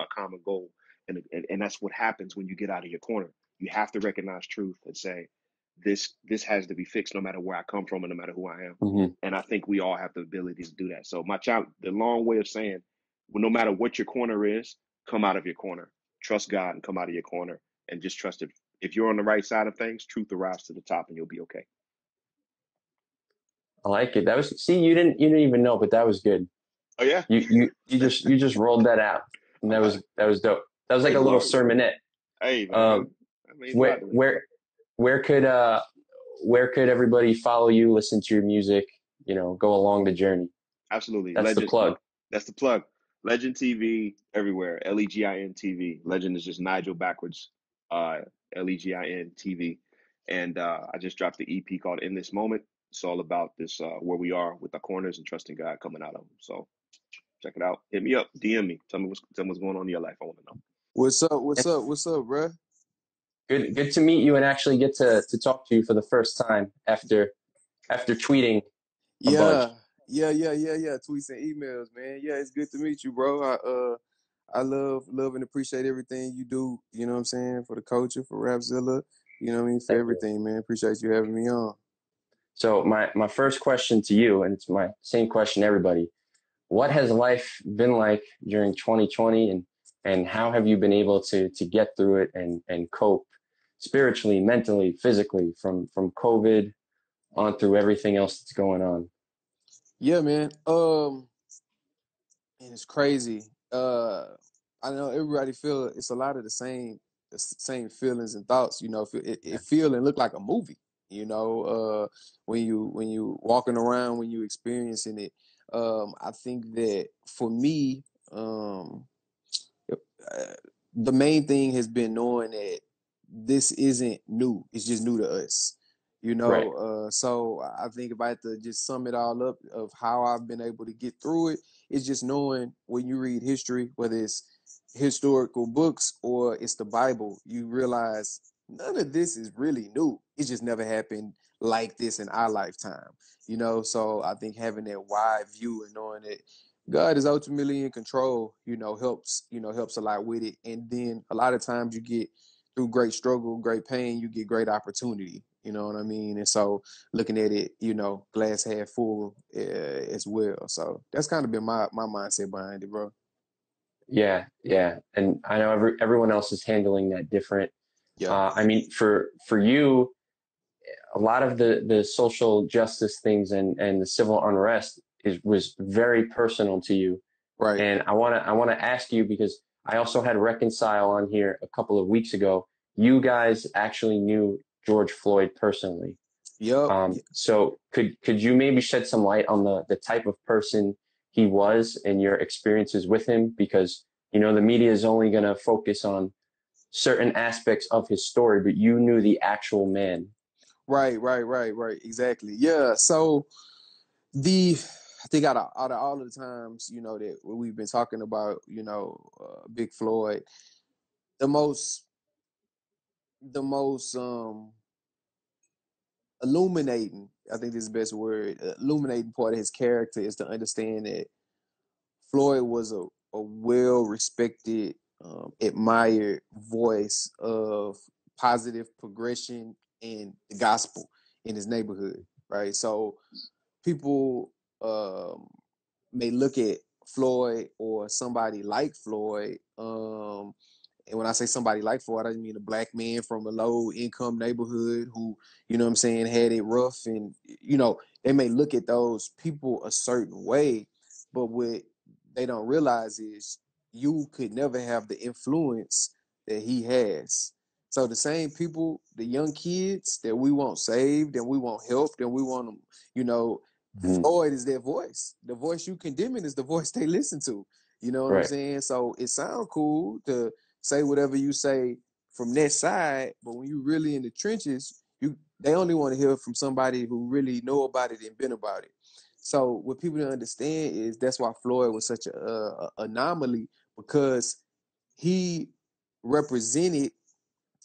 and that's what happens when you get out of your corner. You have to recognize truth and say, this has to be fixed no matter where I come from and no matter who I am. Hmm. And I think we all have the ability to do that. So my child, the long way of saying, well, no matter what your corner is, come out of your corner. Trust God and come out of your corner and just trust it. If you're on the right side of things, truth will rise to the top and you'll be okay. I like it. That was, see, you didn't even know, but that was good. Oh yeah. You just rolled that out, and All right. that was dope. That was like Praise a the little Lord. sermonette. Hey Um, man. That means a lot where to me. where where could everybody follow you, listen to your music, go along the journey? Absolutely. That's the Legend. plug. That's the plug. Legend TV everywhere. Legin TV. Legend is just Nigel backwards. Legin TV. And I just dropped the EP called In This Moment. It's all about this where we are with our corners and trusting God coming out of them. So check it out. Hit me up. DM me. Tell me what's going on in your life. I want to know. What's up? What's And up? What's up, bruh? good to meet you and actually get to talk to you for the first time after tweeting a bunch. Yeah. Tweets and emails, man. Yeah, it's good to meet you, bro. I love and appreciate everything you do. You know what I'm saying, for the culture, for Rapzilla. You know what I mean, for Thank you. everything, man. Appreciate you having me on. So my first question to you, and it's my same question to everybody: what has life been like during 2020, and how have you been able to get through it and cope spiritually, mentally, physically from COVID on through everything else that's going on? Yeah, man. And it's crazy. I know everybody feel it's a lot of the same feelings and thoughts. You know, it feel and look like a movie. You know, when you walking around, when you experiencing it. I think that for me, uh, the main thing has been knowing that this isn't new. It's just new to us. You Right. know, so I think if I had to just sum it all up of how I've been able to get through it, it's just knowing when you read history, whether it's historical books or it's the Bible, you realize none of this is really new. It just never happened like this in our lifetime. You know, so I think having that wide view and knowing that God is ultimately in control, helps a lot with it. And then a lot of times you get through great struggle, great pain, you get great opportunity. You know what I mean? And so looking at it, glass half full as well. So that's kind of been my mindset behind it, bro. Yeah. And I know everyone else is handling that different. Yeah. I mean, for you, a lot of the social justice things and the civil unrest was very personal to you. Right. And I wanna ask you, because I also had Reconcile on here a couple of weeks ago. You guys actually knew George Floyd personally. Yep. So could you maybe shed some light on the type of person he was and your experiences with him? Because the media is only gonna focus on certain aspects of his story, but you knew the actual man. Right. Exactly. Yeah. So the I think out of all of the times, that we've been talking about, Big Floyd, the most the most illuminating, I think this is the best word, illuminating part of his character is to understand that Floyd was well-respected, admired voice of positive progression in the gospel in his neighborhood, right? So people may look at Floyd or somebody like Floyd, and when I say somebody like Floyd, I mean a black man from a low income neighborhood who, you know what I'm saying, had it rough. And, you know, they may look at those people a certain way, but what they don't realize is you could never have the influence that he has. So the same people, the young kids that we want saved and we want helped and we want them, you know, Mhm. Floyd is their voice. The voice you condemning is the voice they listen to. You know what I'm Right. saying? So it sounds cool to say whatever you say from that side, but when you really in the trenches, they only want to hear from somebody who really know about it and been about it. So what people don't understand is that's why Floyd was such a anomaly, because he represented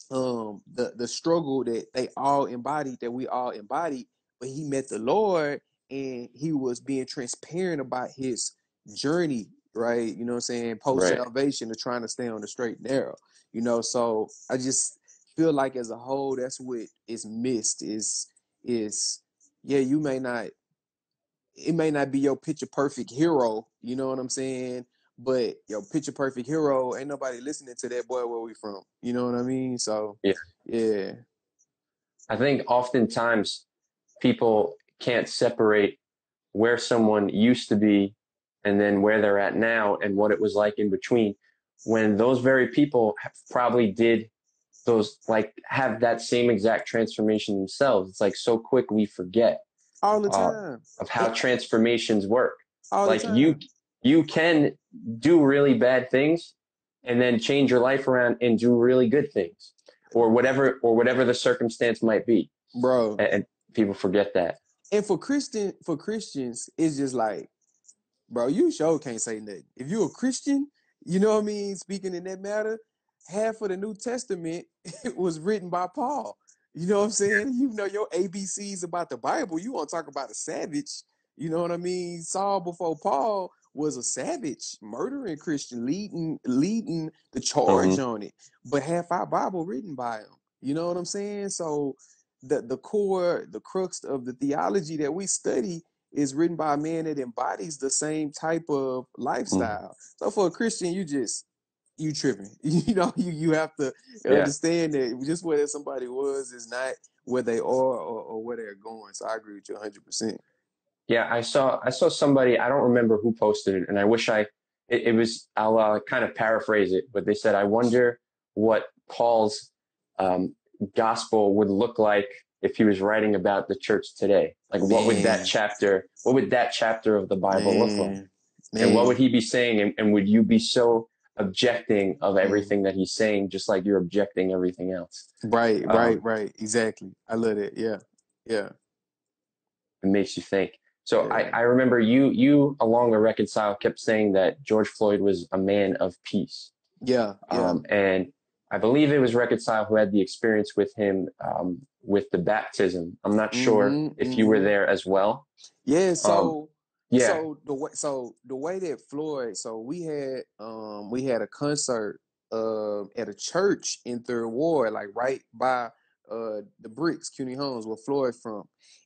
the struggle that they all embodied, that we all embodied, but he met the Lord and he was being transparent about his journey, right? You know what I'm saying? Post Right. salvation, of trying to stay on the straight and narrow, you know. So I just feel like as a whole, that's what is missed is yeah, you may not, it may not be your picture perfect hero, you know what I'm saying? But your picture perfect hero, ain't nobody listening to that boy where we from. You know what I mean? So Yeah. yeah. I think oftentimes people can't separate where someone used to be and then where they're at now and what it was like in between, when those very people probably did those, like, have that same exact transformation themselves. It's like so quick we forget All the uh, time. of how transformations work. All the Like you time. you can do really bad things and then change your life around and do really good things, or whatever the circumstance might be. Bro. And people forget that. And for Christians, it's just like, bro, you sure can't say nothing. If you're a Christian, you know what I mean, speaking in that matter, half of the New Testament was written by Paul. You know what I'm saying? You know your ABCs about the Bible. You want to talk about a savage. You know what I mean? Saul before Paul was a savage, murdering Christian, leading the charge Mm-hmm. on it. But half our Bible written by him. You know what I'm saying? So the core, the crux of the theology that we study is written by a man that embodies the same type of Mm-hmm. lifestyle. So for a Christian, you tripping. You know, you have to Yeah. understand that just where somebody was is not where they are, or where they're going. So I agree with you 100%. Yeah, I saw somebody, I don't remember who posted it, and I wish it was, I'll kind of paraphrase it, but they said, I wonder what Paul's um, gospel would look like if he was writing about the church today. Like, Man, what would that chapter of the Bible look like? man, And what would man. he be saying? And would you be so objecting of Mm. everything that he's saying, just like you're objecting everything else? Right, right, Um, right. Exactly. I love that. Yeah, yeah, it makes you think. So yeah, I remember you along with Reconcile kept saying that George Floyd was a man of peace. yeah, yeah. And I believe it was Reconcile who had the experience with him with the baptism. I'm not sure Mm-hmm, if you were mm-hmm. there as well. Yeah, Um, so yeah, the way that Floyd, so we had a concert at a church in Third Ward, like right by the bricks, CUNY Homes, where Floyd from.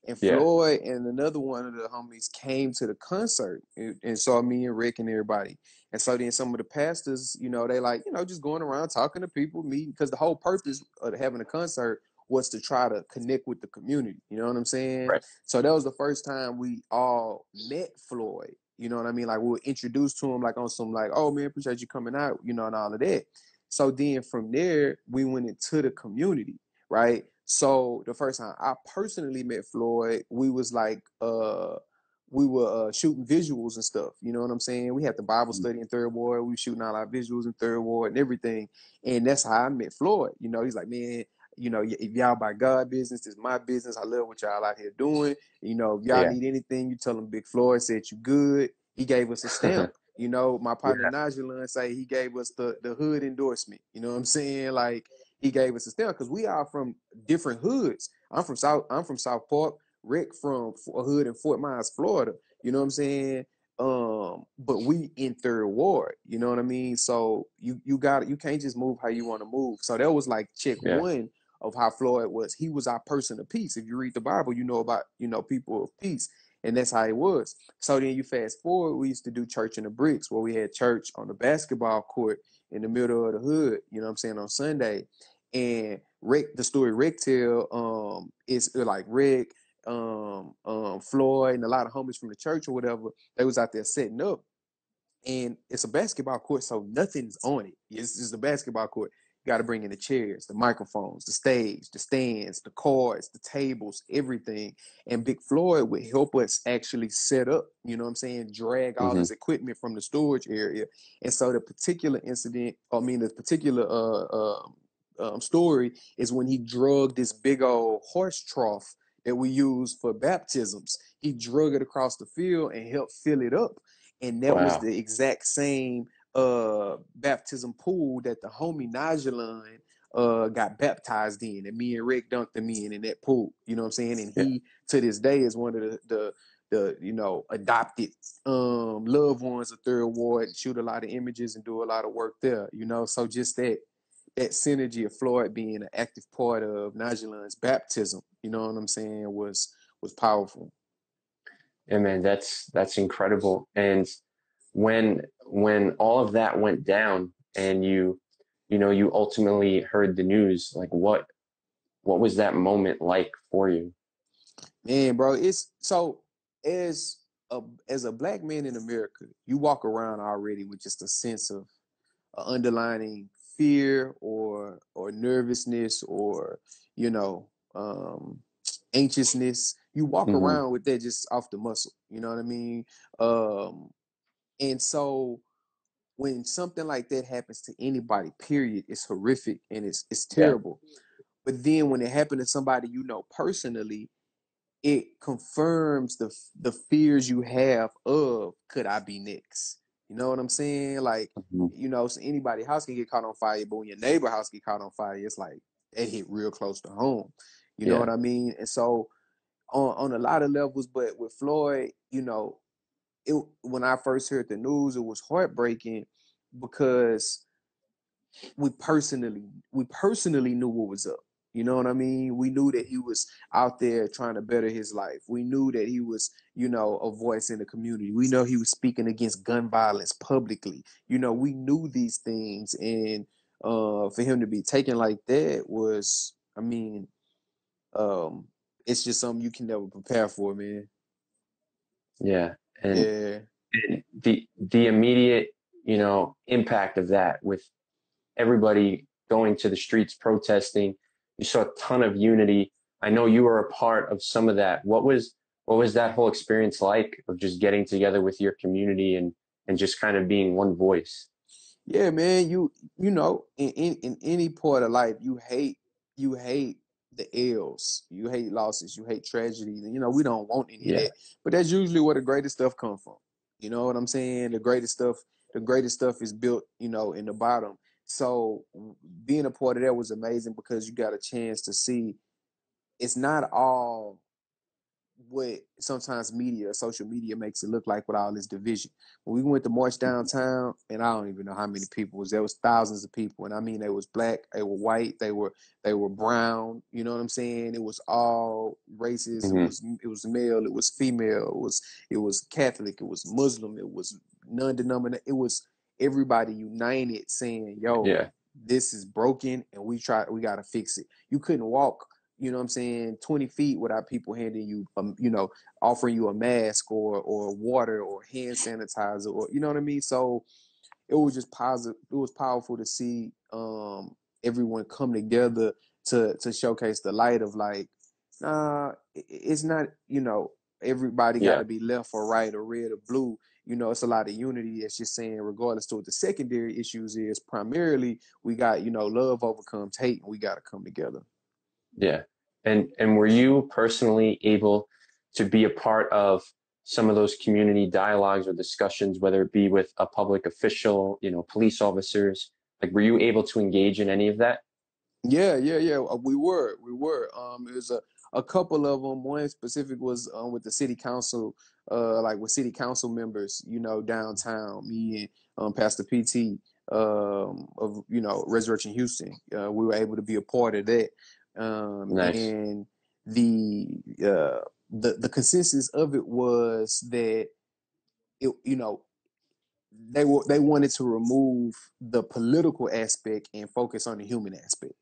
And yeah, Floyd and another one of the homies came to the concert and saw me and Rick and everybody. And so then some of the pastors, you know, they like, you know, just going around talking to people, meeting, because the whole purpose of having a concert was to try to connect with the community. You know what I'm saying? right. So that was the first time we all met Floyd. You know what I mean? Like we were introduced to him like on some like, oh man, appreciate you coming out, you know, and all of that. So then from there, we went into the community, right? So the first time I personally met Floyd, we was like we were shooting visuals and stuff. You know what I'm saying? We had the Bible study in Third Ward. We were shooting all our visuals in Third Ward and everything. And that's how I met Floyd. You know, he's like, man, you know, if y'all by God business, it's my business. I love what y'all out here doing. You know, if y'all Yeah, need anything, you tell him Big Floyd said you good. He gave us a stamp. You know, my partner yeah, Najulan say he gave us the hood endorsement. You know what I'm saying? Like he gave us a stamp because we are from different hoods. I'm from South Park. Rick from a hood in Fort Myers, Florida. You know what I'm saying? But we in third ward, you know what I mean? So you can't just move how you want to move. So that was like check Yeah. one of how Floyd was. He was our person of peace. If you read the Bible, you know about, people of peace. And that's how it was. So then you fast forward, we used to do church in the bricks, where we had church on the basketball court in the middle of the hood, you know what I'm saying, on Sunday. And Rick, the story Rick tell, is like Rick, Floyd, and a lot of homies from the church or whatever, they was out there setting up. And it's a basketball court, so nothing's on it. It's just a basketball court. You got to bring in the chairs, the microphones, the stage, the stands, the cards, the tables, everything. And Big Floyd would help us actually set up, you know what I'm saying, drag all Mm-hmm. this equipment from the storage area. And so the particular incident, the particular story is when he drugged this big old horse trough that we use for baptisms. He drug it across the field and helped fill it up. And that was Wow. the exact same baptism pool that the homie Najalon got baptized in, and me and Rick dunked him in that pool. You know what I'm saying? And Yeah. he to this day is one of the adopted loved ones of Third Ward, shoot a lot of images and do a lot of work there. So just that synergy of Floyd being an active part of Najalon's baptism, you know what I'm saying, was powerful. Yeah, man, that's incredible. And when all of that went down and you ultimately heard the news, like what was that moment like for you? Man, bro, it's so as a black man in America, you walk around already with just a sense of underlining fear or nervousness or you know anxiousness. You walk Mm-hmm. around with that just off the muscle. You know what I mean? And so when something like that happens to anybody, period, it's horrific and it's Yeah. terrible. But then when it happened to somebody you know personally, it confirms the fears you have of, could I be next? You know what I'm saying? Like, Mm-hmm. so anybody's house can get caught on fire, but when your neighbor house get caught on fire, it's like that hit real close to home. You know Yeah. what I mean? And so on a lot of levels, but with Floyd, when I first heard the news, it was heartbreaking because we personally knew what was up. You know what I mean? We knew that he was out there trying to better his life. We knew that he was, a voice in the community. We know he was speaking against gun violence publicly. We knew these things, and for him to be taken like that was, I mean, it's just something you can never prepare for, man. Yeah. And Yeah. the immediate, impact of that with everybody going to the streets protesting, you saw a ton of unity. I know you were a part of some of that. What was that whole experience like of just getting together with your community and just kind of being one voice? Yeah, man. In any part of life, you hate the L's, you hate losses, you hate tragedy. We don't want any of Yeah. that. But that's usually where the greatest stuff come from. You know what I'm saying? The greatest stuff is built, in the bottom. So being a part of that was amazing because you got a chance to see it's not all what sometimes social media makes it look like with all this division. When we went to march downtown, and I don't even know how many people was there. Was thousands of people, and I mean they was black, they were white, they were brown. You know what I'm saying? It was all races. It Mm-hmm. was male, it was female, it was Catholic, it was Muslim, it was non-denominational. It was everybody united saying, "Yo, Yeah. this is broken, and we gotta fix it." You couldn't walk, 20 feet without people handing you, offering you a mask or water or hand sanitizer, or, you know what I mean? So it was just positive. It was powerful to see everyone come together to showcase the light of like, nah, it's not, everybody got Yeah. to be left or right or red or blue. It's a lot of unity. That's just saying, regardless to what the secondary issues is, primarily we got, love overcomes hate, and we got to come together. Yeah. And were you personally able to be a part of some of those community dialogues or discussions, whether it be with a public official, police officers? Like, were you able to engage in any of that? Yeah, yeah, yeah. We were. It was a couple of them. One specific was with the city council like with city council members, downtown, me and Pastor PT of Resurrection Houston. We were able to be a part of that. Nice. And the consensus of it was that they wanted to remove the political aspect and focus on the human aspect.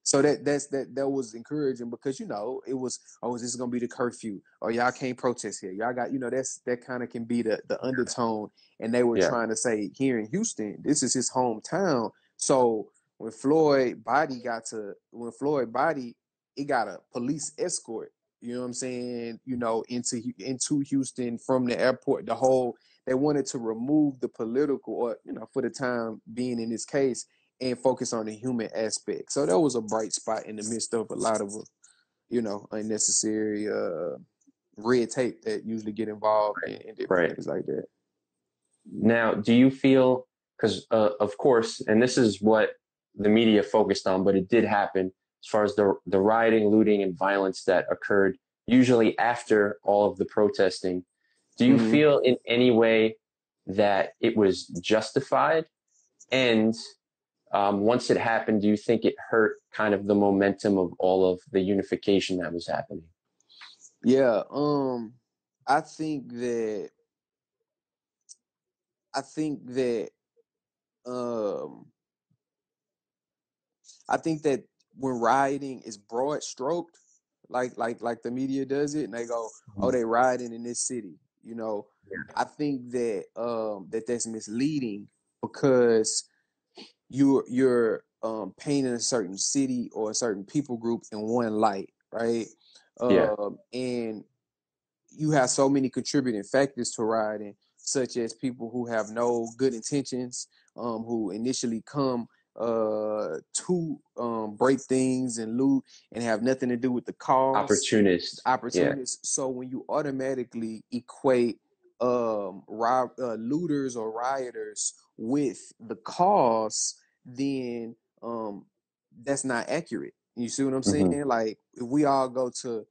So that was encouraging because it was, oh, is this gonna be the curfew? Or y'all can't protest here. Y'all got that kind of can be the undertone. And they were Yeah. trying to say here in Houston, this is his hometown. So when Floyd body, it got a police escort. You know what I'm saying? Into Houston from the airport. They wanted to remove the political, or for the time being in this case, and focus on the human aspect. So that was a bright spot in the midst of a lot of, unnecessary red tape that usually get involved in different Right. things like that. Now, do you feel, because of course, and this is what the media focused on, but it did happen as far as the rioting, looting, and violence that occurred usually after all of the protesting. Do you Mm-hmm. feel in any way that it was justified? And once it happened, do you think it hurt kind of the momentum of all of the unification that was happening? Yeah, I think that um I think that when rioting is broad stroked, like the media does it, and they go, "Oh, they rioting in this city," I think that that's misleading because you're painting a certain city or a certain people group in one light, right? Yeah. And you have so many contributing factors to rioting, such as people who have no good intentions, who initially come to break things and loot and have nothing to do with the cause. Opportunist. Yeah. Opportunists. So when you automatically equate looters or rioters with the cause, then that's not accurate. You see what I'm Mm-hmm. saying? Like if we all go to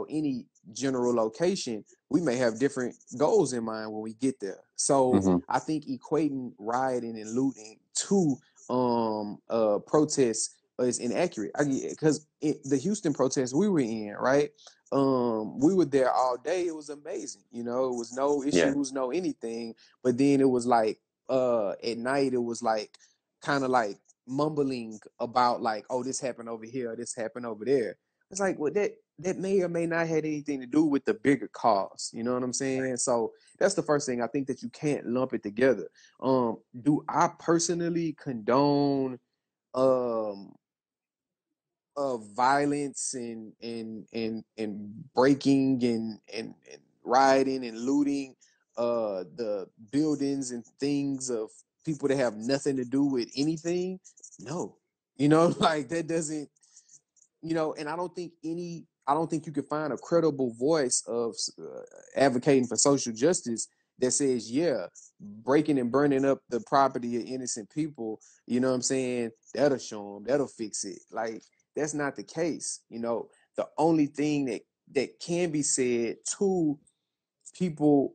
any general location, we may have different goals in mind when we get there. So Mm-hmm. I think equating rioting and looting to protests is inaccurate. Because the Houston protests we were in, right? We were there all day. It was amazing. It was no Yeah. issues, no anything. But then it was like at night, it was like kind of like mumbling about like, oh, this happened over here, this happened over there. It's like, well, that may or may not have anything to do with the bigger cause. You know what I'm saying? So that's the first thing. I think that you can't lump it together. Do I personally condone of violence and breaking and rioting and looting the buildings and things of people that have nothing to do with anything? No. Like that doesn't, and I don't think you can find a credible voice of advocating for social justice that says, yeah, breaking and burning up the property of innocent people, you know what I'm saying? That'll show them, that'll fix it. Like, that's not the case. The only thing that can be said to people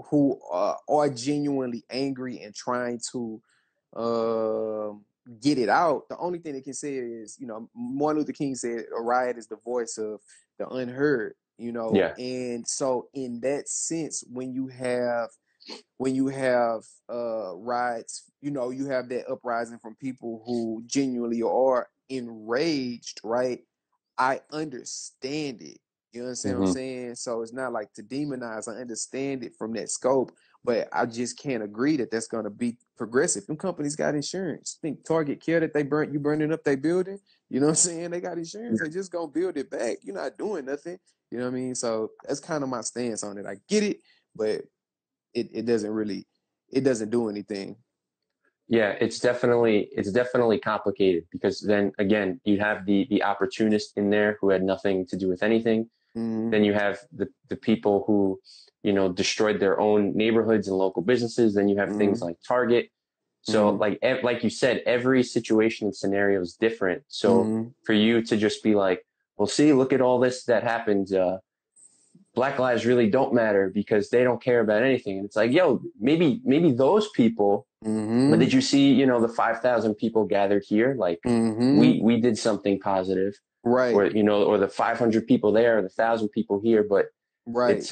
who are genuinely angry and trying to get it out, the only thing they can say is, Martin Luther King said, a riot is the voice of the unheard, Yeah. and so in that sense, when you have riots, you have that uprising from people who genuinely are enraged, right? I understand it. You understand what I'm Mm-hmm. saying? So it's not like to demonize. I understand it from that scope, but I just can't agree that that's going to be progressive. Them companies got insurance. Think Target care that you burning up their building? You know what I'm saying? They got insurance. They just gonna build it back. You're not doing nothing. You know what I mean? So that's kind of my stance on it. I get it, but it doesn't do anything. Yeah, it's definitely complicated because then again, you have the opportunist in there who had nothing to do with anything. Mm-hmm. Then you have the people who, destroyed their own neighborhoods and local businesses. Then you have things Mm-hmm. like Target. So Mm-hmm. like you said, every situation and scenario is different. So Mm-hmm. for you to just be like, well, see, look at all this that happened. Black lives really don't matter because they don't care about anything. And it's like, yo, maybe those people, but did you see, you know, the 5,000 people gathered here? Like we did something positive, Right. or, you know, or the 500 people there, or the 1,000 people here, but Right. it's,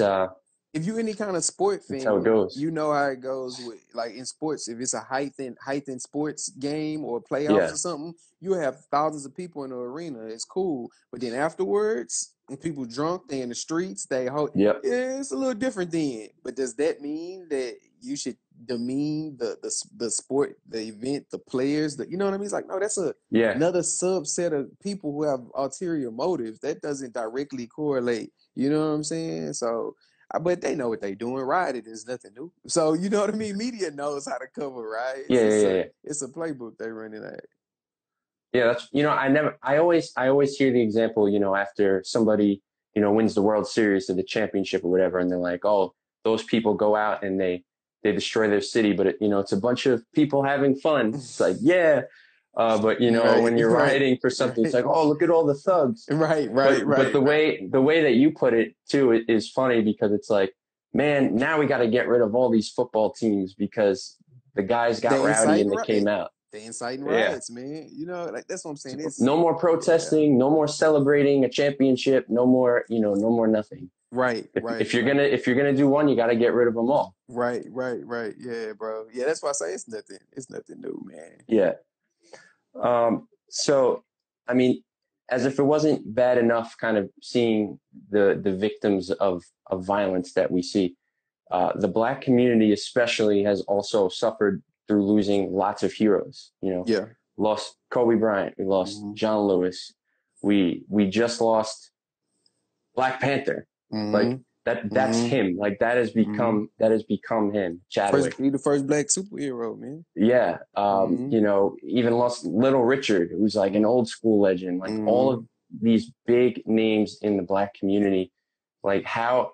if you any kind of sport that's fan, how it goes. you know how it goes with, like, in sports. If it's a heightened sports game or playoffs Yeah. or something, you have thousands of people in the arena. It's cool, but then afterwards, when people drunk, they in the streets, Yep. yeah, it's a little different then. But does that mean that you should demean the sport, the event, the players? You know what I mean? It's like, no, that's Yeah. another subset of people who have ulterior motives. That doesn't directly correlate. You know what I'm saying? So. But they know what they doing. Rioting is nothing new. So you know what I mean? Media knows how to cover riots. Yeah. It's a playbook they running at. Yeah, that's, you know, I always hear the example, you know, after somebody, you know, wins the World Series or the championship or whatever, and they're like, oh, those people go out and they destroy their city, but you know, it's a bunch of people having fun. It's like, yeah, but you know, Right, when you're right, rioting for something, it's right, like, oh, look at all the thugs. right, But right, right. the way that you put it too is funny, because it's like, man, now we got to get rid of all these football teams because the guys got They rowdy and inciting they came out. they inciting Yeah. riots, man. You know, like that's what I'm saying. It's No more yeah. protesting, no more celebrating a championship, no more, you know, no more nothing. Right, If you're gonna do one, you got to get rid of them all. right. Yeah, bro. Yeah, that's why I say it's nothing. It's nothing new, man. Yeah. So, I mean, as if it wasn't bad enough, kind of seeing the victims of violence that we see, the Black community especially has also suffered through losing lots of heroes. You know, Yeah. lost Kobe Bryant, we lost John Lewis, we just lost Black Panther. Like that's him. Like that has become him, Chadwick. He the first Black superhero, man. Yeah. You know, even lost Little Richard, who's like an old school legend. Like all of these big names in the Black community. Like how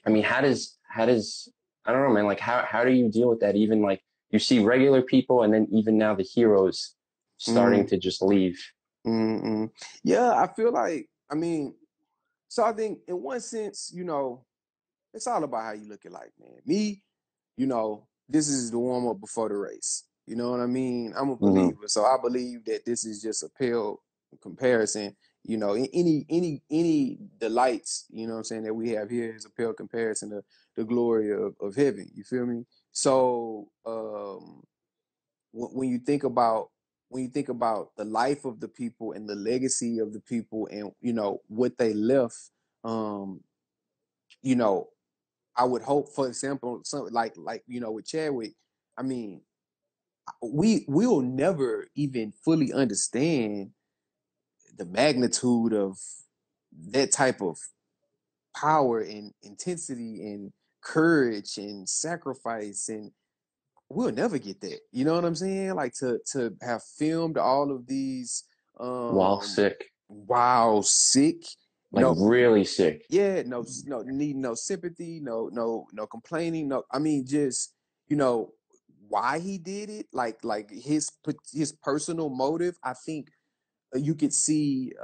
does I don't know, man, like how do you deal with that? Even like you see regular people, and then even now the heroes starting to just leave. Yeah, I feel like, I mean, so I think in one sense, you know, it's all about how you look at life, man. Me, you know, this is the warm up before the race. You know what I mean? I'm a believer, so I believe that this is just a pale comparison. You know, any delights, you know what I'm saying, that we have here is a pale comparison to the glory of heaven. You feel me? So when you think about the life of the people and the legacy of the people, and you know what they left, you know, I would hope, for example, something like you know, with Chadwick, I mean, we'll never even fully understand the magnitude of that type of power and intensity and courage and sacrifice, and we'll never get that. You know what I'm saying? Like to have filmed all of these While sick. wow, sick, Like really sick. yeah, need no sympathy, no complaining, no, I mean, just, you know, why he did it, like his personal motive. I think you could see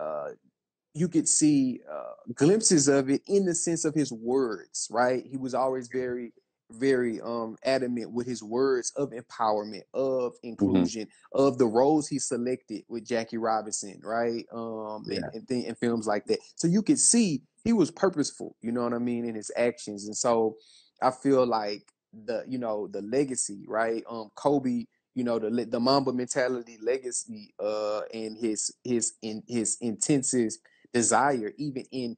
glimpses of it in the sense of his words, right? He was always very, very adamant with his words of empowerment, of inclusion, of the roles he selected with Jackie Robinson, right? And films like that. So you could see he was purposeful, you know what I mean, in his actions. And so I feel like the legacy, right? Kobe, you know, the Mamba mentality legacy, and his intensive desire, even in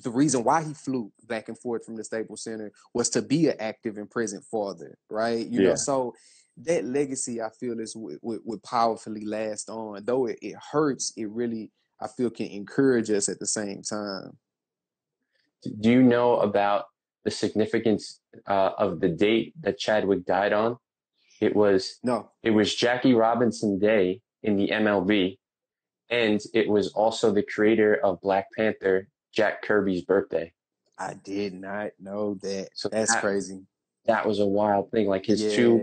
the reason why he flew back and forth from the Staples Center, was to be an active and present father, right? You know, so that legacy, I feel, is would powerfully last on. Though it hurts, it really, I feel, can encourage us at the same time. Do you know about the significance of the date that Chadwick died on? It was Jackie Robinson Day in the MLB, and it was also the creator of Black Panther, Jack Kirby's birthday. I did not know that. So that's crazy. That was a wild thing. Like his two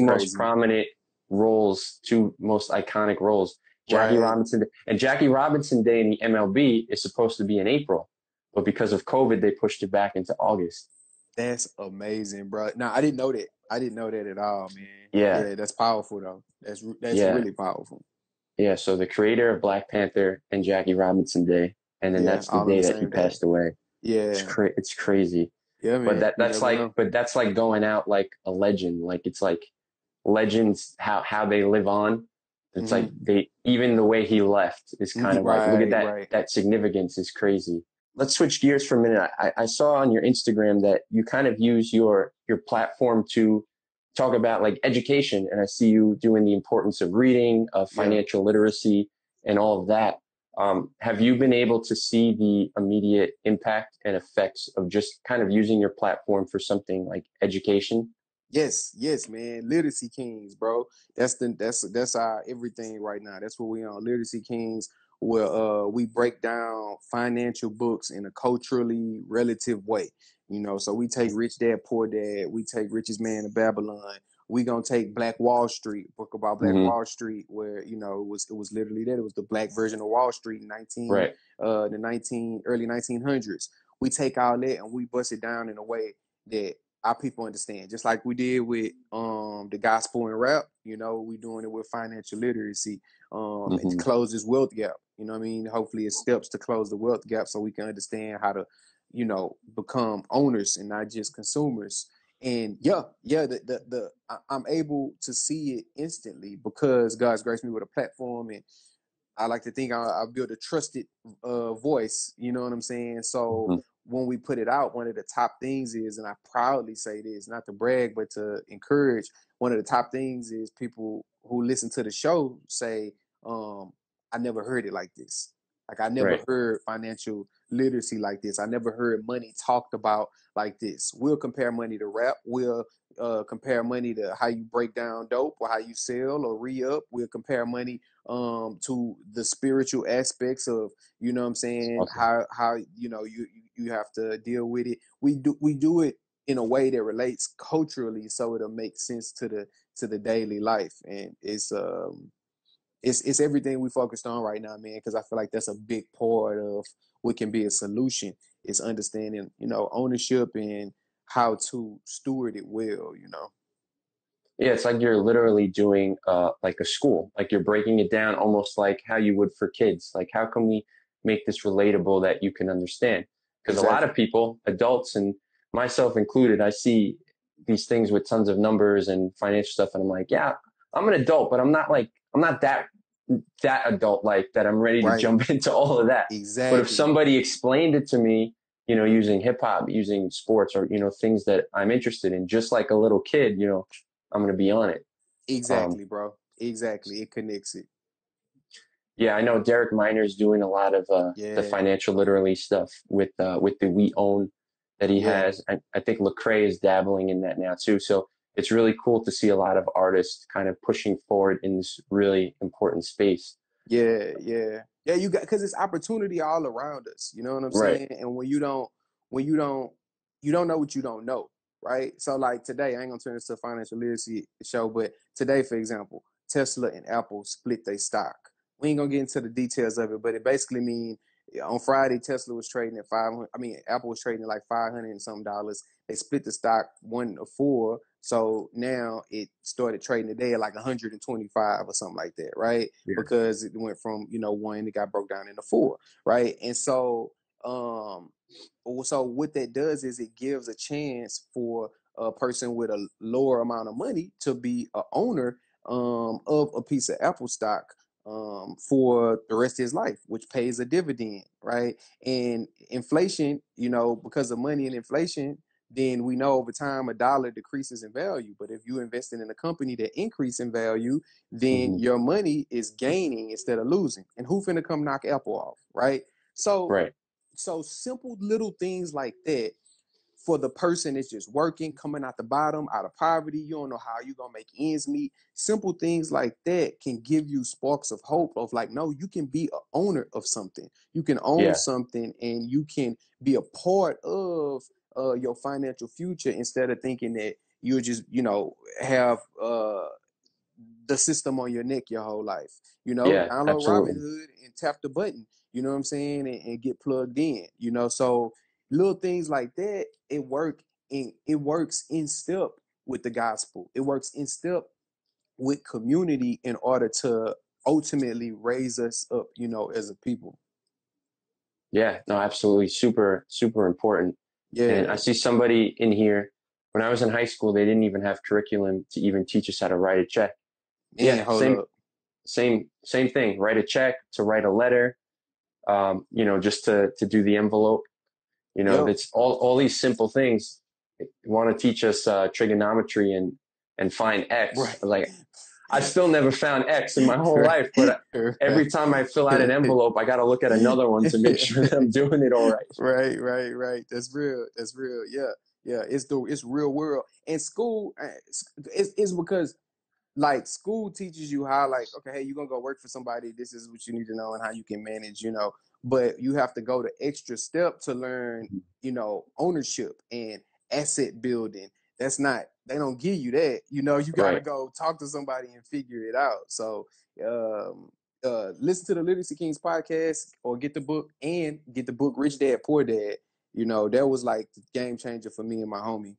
most prominent roles, two most iconic roles, Jackie Robinson, and Jackie Robinson Day in the MLB is supposed to be in April, but because of COVID, they pushed it back into August. That's amazing, bro. Now I didn't know that. I didn't know that at all, man. Yeah, Yeah, that's powerful though. That's yeah, really powerful. yeah. So the creator of Black Panther and Jackie Robinson Day, and then Yeah, that's the all on day the that he same day. passed away. Yeah, It's crazy. yeah, But man. You never know. that's like going out like a legend. Like it's like legends how they live on. It's Hmm. like they even the way he left is kind of like look at Right, right. that significance is crazy. Let's switch gears for a minute. I saw on your Instagram that you kind of use your platform to talk about like education, and I see you doing the importance of reading, of Yeah. financial literacy, and all of that. Have you been able to see the immediate impact and effects of just kind of using your platform for something like education? Yes, yes, man. Literacy Kings, bro. That's our everything right now. That's what we on. Literacy Kings, where we break down financial books in a culturally relative way. You know, so we take Rich Dad Poor Dad, we take Richest Man in Babylon. We gonna take Black Wall Street, book about Black Hmm. Wall Street, where you know it was literally that. It was the black version of Wall Street in Right. the 19 early 1900s. We take all that and we bust it down in a way that our people understand, just like we did with the gospel and rap. You know, we doing it with financial literacy, and to Hmm. close this wealth gap. You know what I mean? Hopefully, it steps to close the wealth gap so we can understand how to, you know, become owners and not just consumers. And yeah, I'm able to see it instantly because God's graced me with a platform, and I like to think I built a trusted voice. You know what I'm saying? So Hmm. when we put it out, one of the top things is, and I proudly say this, not to brag, but to encourage, one of the top things is people who listen to the show say, I never heard it like this. Like I never Right. heard financial literacy like this. I never heard money talked about like this. We'll compare money to rap. We'll compare money to how you break down dope or how you sell or re-up. We'll compare money to the spiritual aspects of, you know what I'm saying, Awesome. how you know you have to deal with it. We do it in a way that relates culturally so it'll make sense to the daily life. And it's everything we focused on right now, man, because I feel like that's a big part of what can be a solution is understanding, you know, ownership and how to steward it well, you know. Yeah, it's like you're literally doing like a school. Like you're breaking it down almost like how you would for kids. Like how can we make this relatable that you can understand? Because a lot Exactly. of people, adults and myself included, I see these things with tons of numbers and financial stuff, and I'm like, yeah, I'm an adult, but I'm not that adult like that I'm ready to Right. jump into all of that. But if Exactly. somebody explained it to me, you know, using hip hop, using sports, or you know, things that I'm interested in, just like a little kid, you know, I'm going to be on it. Um, Exactly, bro. Exactly. It connects it. yeah, I know Derek Miner's doing a lot of the Yeah. financial literacy stuff with the We Own that he Yeah. has. I think Lecrae is dabbling in that now too. So it's really cool to see a lot of artists kind of pushing forward in this really important space. Yeah, yeah, yeah. You got because it's opportunity all around us. You know what I'm Right. saying? And when you don't know what you don't know, right? So like today, I ain't gonna turn this to a financial literacy show, but today, for example, Tesla and Apple split their stock. We ain't gonna get into the details of it, but it basically means on Friday Tesla was trading at 500. I mean, Apple was trading at like 500 and some dollars. They split the stock 1 to 4. So now it started trading today at like 125 or something like that, right? Yeah. Because it went from, you know, one, it got broke down into 4, right? And um so what that does is it gives a chance for a person with a lower amount of money to be a owner of a piece of Apple stock for the rest of his life, which pays a dividend, right? And inflation, you know, because of money and inflation, then we know over time a dollar decreases in value. But if you invested in a company that increase in value, then Hmm. your money is gaining instead of losing. And who finna come knock Apple off, right? So Right. so simple little things like that for the person that's just working, coming out the bottom, out of poverty. You don't know how you're gonna make ends meet. Simple things like that can give you sparks of hope of like, no, you can be an owner of something. You can own Yeah. something and you can be a part of your financial future instead of thinking that you just, you know, have the system on your neck your whole life. You know, Yeah. download Absolutely. Robinhood and tap the button. you know what I'm saying, and get plugged in, you know. So little things like that, it works in step with the gospel. It works in step with community in order to ultimately raise us up, you know, as a people. Yeah, no, absolutely. Super, super important. And I Yeah, see somebody in here, when I was in high school, they didn't even have curriculum to even teach us how to write a check. man, Yeah, hold up. same thing. Write a check, to write a letter, just to do the envelope. Yep. That's all these simple things. Want to teach us trigonometry and find X. Right. Like, I still never found X in my whole Right. life, but every Right. time I fill out an envelope, I got to look at another one to make sure that I'm doing it all right. Right. That's real. That's real. Yeah. Yeah. It's real world. And school, it's because like school teaches you how, like, okay, hey, you're gonna go work for somebody, this is what you need to know and how you can manage, you know. But you have to go the extra step to learn, you know, ownership and asset building. They don't give you that, you know. You got to Right. go talk to somebody and figure it out. So um listen to the Literacy Kings podcast, or get the book Rich Dad Poor Dad. You know, that was like the game changer for me and my homie.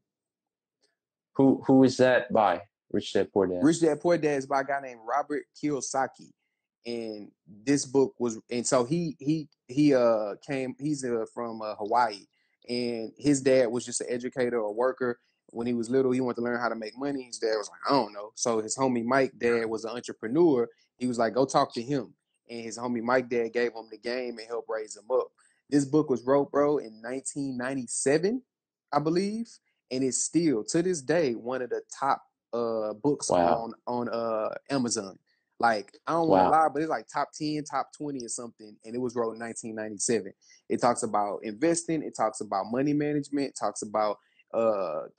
Who is that by? Rich Dad Poor Dad. Rich Dad Poor Dad is by a guy named Robert Kiyosaki, and this book was, and so he's from Hawaii, and his dad was just an educator or worker. When he was little, he wanted to learn how to make money. His dad was like, I don't know. So his homie Mike dad was an entrepreneur. He was like, go talk to him, and his homie Mike dad gave him the game and helped raise him up. This book was wrote, bro, in 1997, I believe, and it's still to this day one of the top books Wow. on Amazon. Like, I don't want to Wow. lie, but it's like top 10, top 20 or something, and it was wrote in 1997. It talks about investing, it talks about money management, it talks about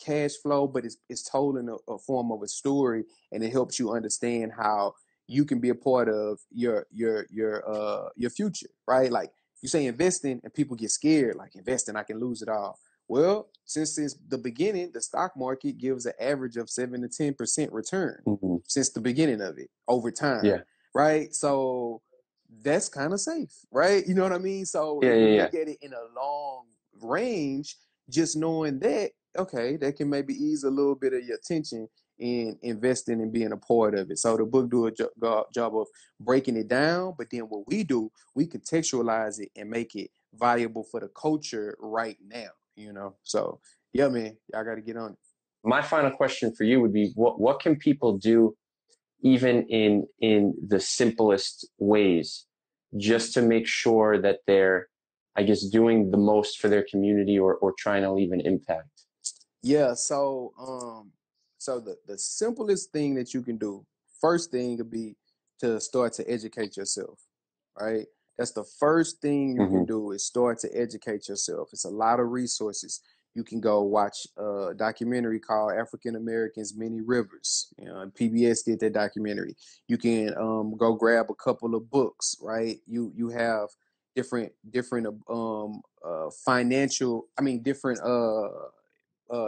cash flow, but it's told in a form of a story, and it helps you understand how you can be a part of your future, right? Like, you say investing and people get scared, like, investing, I can lose it all. Well, since the beginning, the stock market gives an average of 7 to 10% return Mm-hmm. since the beginning of it over time, Yeah. right? So that's kind of safe, right? You know what I mean? So Yeah. if Yeah. you Yeah. look at it in a long range, just knowing that, okay, that can maybe ease a little bit of your tension in investing and being a part of it. So the book do a job of breaking it down, but then what we do, we contextualize it and make it viable for the culture right now, you know? So yeah, man, y'all got to get on it. My final question for you would be: what can people do, even in the simplest ways, just to make sure that they're, I guess, doing the most for their community, or trying to leave an impact? Yeah, so the simplest thing that you can do, first thing would be to start to educate yourself, right? That's the first thing you can Mm-hmm. do, is start to educate yourself. It's a lot of resources. You can go watch a documentary called African Americans Many Rivers. You know, PBS did that documentary. You can go grab a couple of books, right? You have different financial, I mean, different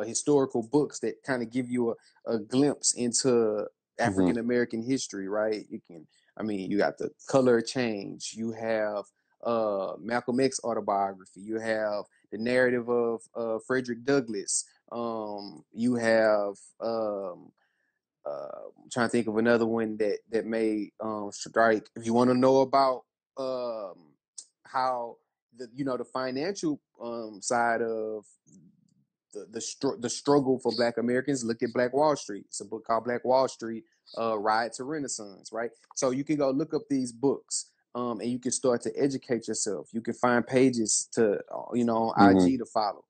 historical books that kind of give you a glimpse into Mm-hmm. African American history, right? You got The Color Change, you have Malcolm X autobiography, you have the narrative of Frederick Douglass, you have I'm trying to think of another one that made strike. If you want to know about how the financial side of the struggle for Black Americans, look at Black Wall Street. It's a book called Black Wall Street, Ride to Renaissance, right? So you can go look up these books, and you can start to educate yourself. You can find pages to, on Mm-hmm. IG to follow.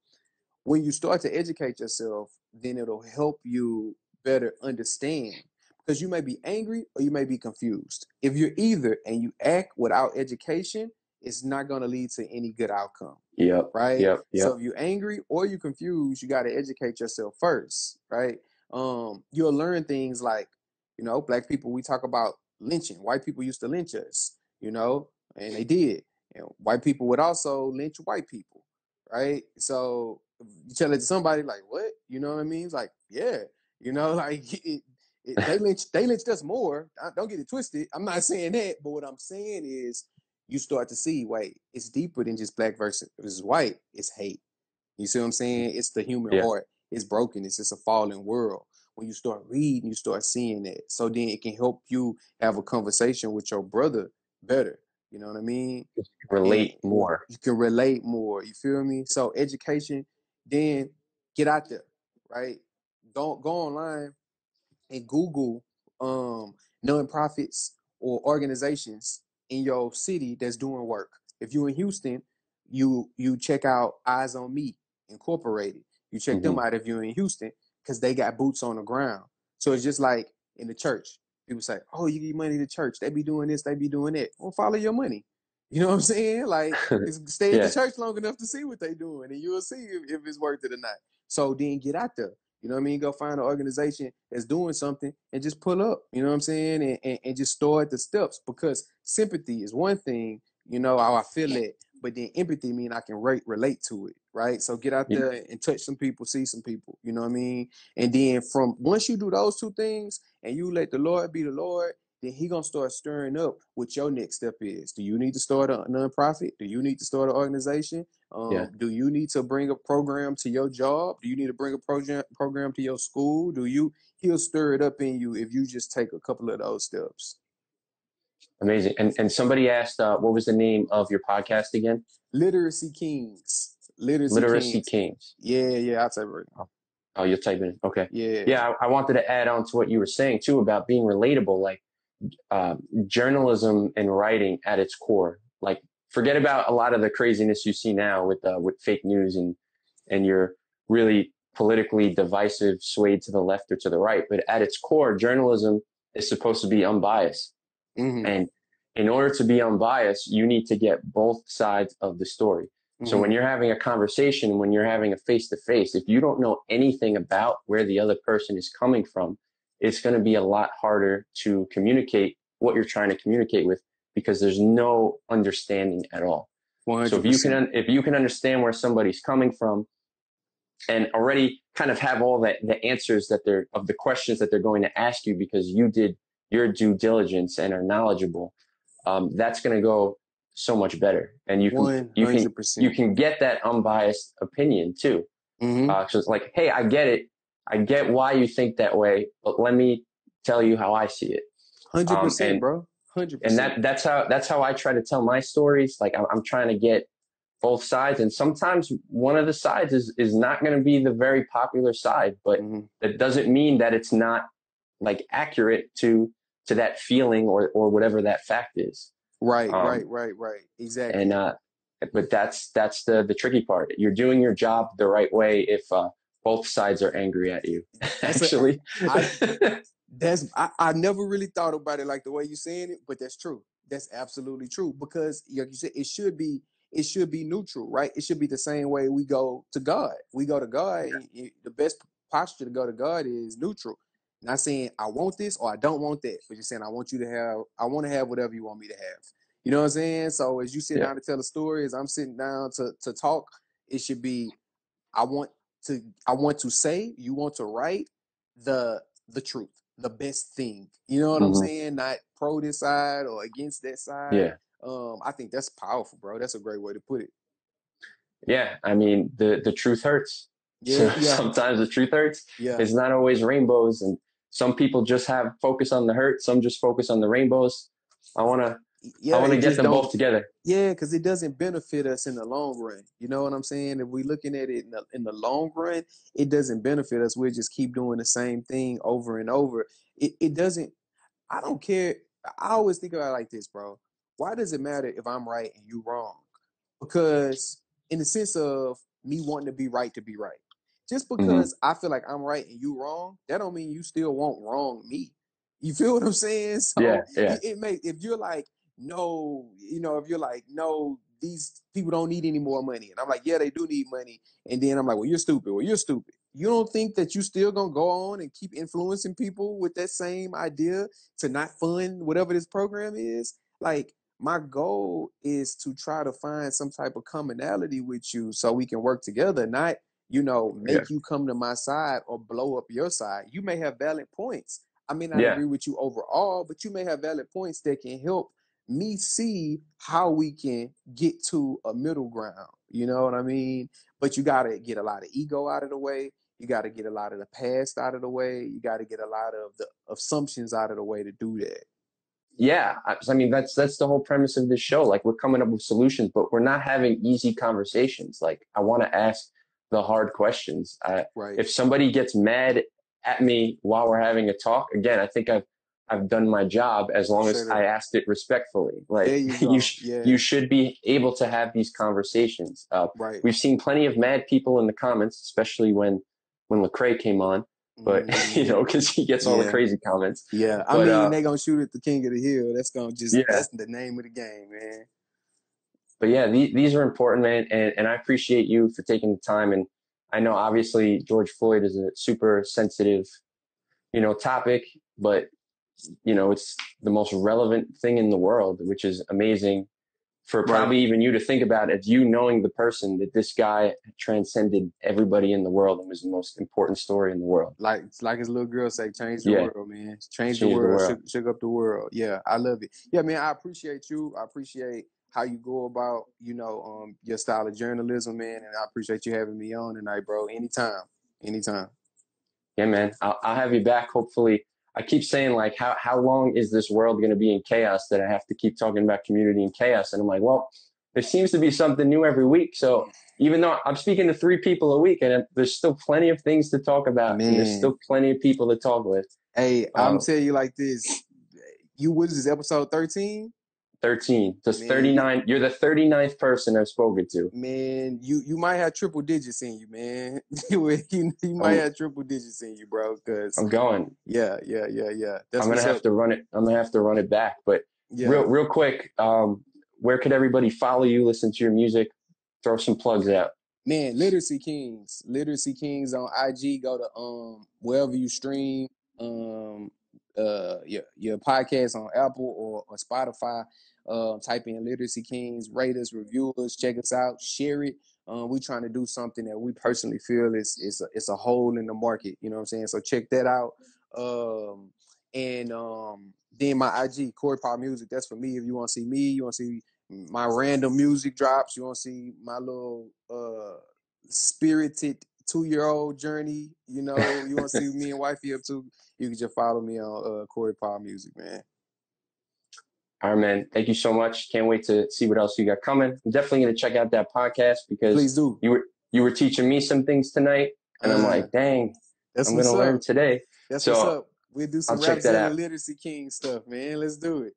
When you start to educate yourself, then it'll help you better understand, because you may be angry or you may be confused. If you're either and you act without education, it's not going to lead to any good outcome. Yep. Right. Yep. So Yep. if you're angry or you're confused, you got to educate yourself first. Right. You'll learn things like, Black people, we talk about lynching. White people used to lynch us, and they did. And white people would also lynch white people. Right. So you tell it to somebody like, what? You know what I mean? It's like, yeah, like they lynched us more. Don't get it twisted. I'm not saying that, but what I'm saying is you start to see, wait, it's deeper than just black versus white. It's hate. You see what I'm saying? It's the human Yeah. heart. It's broken. It's just a fallen world. When you start reading, you start seeing that. So then it can help you have a conversation with your brother better. You know what I mean? And Relate more. you can relate more. You feel me? So education, then get out there, right? Don't go online and Google nonprofits or organizations in your city that's doing work. If you're in Houston, you check out Eyes on Me Incorporated. You check them out if you're in Houston because they got boots on the ground. So it's just like in the church. People say, "Oh, you give money to church. They be doing this, they be doing that." Well, follow your money. You know what I'm saying? Like, stay at the Yeah. church long enough to see what they doing, and you'll see if it's worth it or not. So then get out there. You know what I mean? Go find an organization that's doing something and just pull up, you know what I'm saying? And just start the steps, because sympathy is one thing, you know, how I feel it, but then empathy mean I can relate to it, right? So get out Yeah. there and touch some people, see some people, you know what I mean? And then from once you do those two things and you let the Lord be the Lord, then he gonna start stirring up what your next step is. Do you need to start a nonprofit? Do you need to start an organization? Yeah. Do you need to bring a program to your job? Do you need to bring a program to your school? He'll stir it up in you if you just take a couple of those steps. Amazing. And somebody asked, what was the name of your podcast again? Literacy Kings. Literacy Literacy Kings. Kings. Yeah, I'll tell you right now. Oh, you'll type it in. Okay. Yeah. Yeah, I wanted to add on to what you were saying too about being relatable. Like, journalism and writing at its core. Like, forget about a lot of the craziness you see now with fake news and your really politically divisive swayed to the left or to the right. But at its core, journalism is supposed to be unbiased. Mm-hmm. And in order to be unbiased, you need to get both sides of the story. So when you're having a conversation, when you're having a face to face, if you don't know anything about where the other person is coming from, it's going to be a lot harder to communicate what you're trying to communicate with, because there's no understanding at all. 100%. So if you can understand where somebody's coming from and already kind of have all the answers that they're of the questions that they're going to ask you because you did your due diligence and are knowledgeable, that's going to go so much better. And you 100%. can get that unbiased opinion too. So it's like, hey, I get it. I get why you think that way, but let me tell you how I see it. 100%, bro. 100%. And that's how I try to tell my stories. Like, I'm trying to get both sides. And sometimes one of the sides is not going to be the very popular side, but that doesn't mean that it's not like accurate to that feeling or whatever that fact is. Right. Exactly. And, but that's the tricky part. You're doing your job the right way if, both sides are angry at you. Actually, I never really thought about it like the way you're saying it, but that's true. That's absolutely true, because like you said, it should be neutral, right? It should be the same way we go to God. We go to God, and the best posture to go to God is neutral. Not saying I want this or I don't want that, but you're saying I want to have whatever you want me to have. You know what I'm saying? So as you sit down to tell a story, as I'm sitting down to talk, it should be I want to say, you want to write the truth, the best thing. You know what I'm saying? Not pro this side or against that side. Yeah. I think that's powerful, bro. That's a great way to put it. Yeah. I mean, the truth hurts. Yeah. Sometimes the truth hurts. Yeah. It's not always rainbows, and some people just have focus on the hurt. Some just focus on the rainbows. I want to get them both together. Yeah, because it doesn't benefit us in the long run. You know what I'm saying? If we're looking at it in the long run, it doesn't benefit us. We'll just keep doing the same thing over and over. It doesn't. I don't care. I always think about it like this, bro. Why does it matter if I'm right and you wrong? Because in the sense of me wanting to be right, just because I feel like I'm right and you wrong, that don't mean you still won't wrong me. You feel what I'm saying? So it may, if you're like, no, if you're like, no, these people don't need any more money, and I'm like, yeah, they do need money, and then I'm like, well, you're stupid. You don't think that you still gonna go on and keep influencing people with that same idea to not fund whatever this program is? Like, my goal is to try to find some type of commonality with you so we can work together, not, make you come to my side or blow up your side. You may have valid points. I may not agree with you overall, but you may have valid points that can help me see how we can get to a middle ground. You know what I mean? But you got to get a lot of ego out of the way. You got to get a lot of the past out of the way. You got to get a lot of the assumptions out of the way to do that. Yeah, I mean that's the whole premise of this show. Like we're coming up with solutions, but we're not having easy conversations. Like I want to ask the hard questions. Right. If somebody gets mad at me while we're having a talk, again, I think I've done my job as long as I asked it respectfully. Like there you go. you should be able to have these conversations. Right. We've seen plenty of mad people in the comments, especially when Lecrae came on. But you know, because he gets all the crazy comments. Yeah, I mean, they gonna shoot at the king of the hill. That's gonna that's the name of the game, man. But yeah, these are important, man, and I appreciate you for taking the time. And I know obviously George Floyd is a super sensitive, you know, topic, but you know, it's the most relevant thing in the world, which is amazing for probably even you to think about, as you knowing the person that this guy transcended everybody in the world and was the most important story in the world. Like his little girl say, change the world, man. Change the world, shook up the world. Yeah, I love it. Yeah, man, I appreciate you. I appreciate how you go about, you know, your style of journalism, man. And I appreciate you having me on tonight, bro. Anytime. Yeah, man. I'll have you back. Hopefully. I keep saying, like, how long is this world going to be in chaos that I have to keep talking about community and chaos? And I'm like, well, there seems to be something new every week. So even though I'm speaking to 3 people a week, and there's still plenty of things to talk about, and there's still plenty of people to talk with. Hey, I'm telling you like this. What is this, episode 13? 13. Just 39. You're the 39th person I've spoken to. Man, you might have triple digits in you, man. you might have triple digits in you, bro. Cause I'm going. Yeah. I'm gonna have to run it. I'm gonna have to run it back. But real quick, where could everybody follow you, listen to your music, throw some plugs out? Man, Literacy Kings on IG. Go to wherever you stream your podcast on Apple or Spotify. Type in Literacy Kings, rate us, review us, check us out, share it. We're trying to do something that we personally feel is a hole in the market. You know what I'm saying? So check that out. Then my IG, Corey Paul Music. That's for me. If you want to see me, you want to see my random music drops, you want to see my little spirited 2-year-old journey, you know, you want to see me and wifey up to, you can just follow me on Corey Paul Music, man. All right, man. Thank you so much. Can't wait to see what else you got coming. I'm definitely going to check out that podcast because please do. You were teaching me some things tonight, and I'm like, dang, I'm going to learn today. That's what's up. We'll do some Rapzilla Literacy King stuff, man. Let's do it.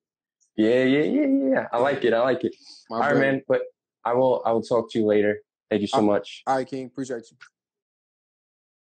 Yeah. I like it. All right, man. But I will talk to you later. Thank you so much. All right, King. Appreciate you.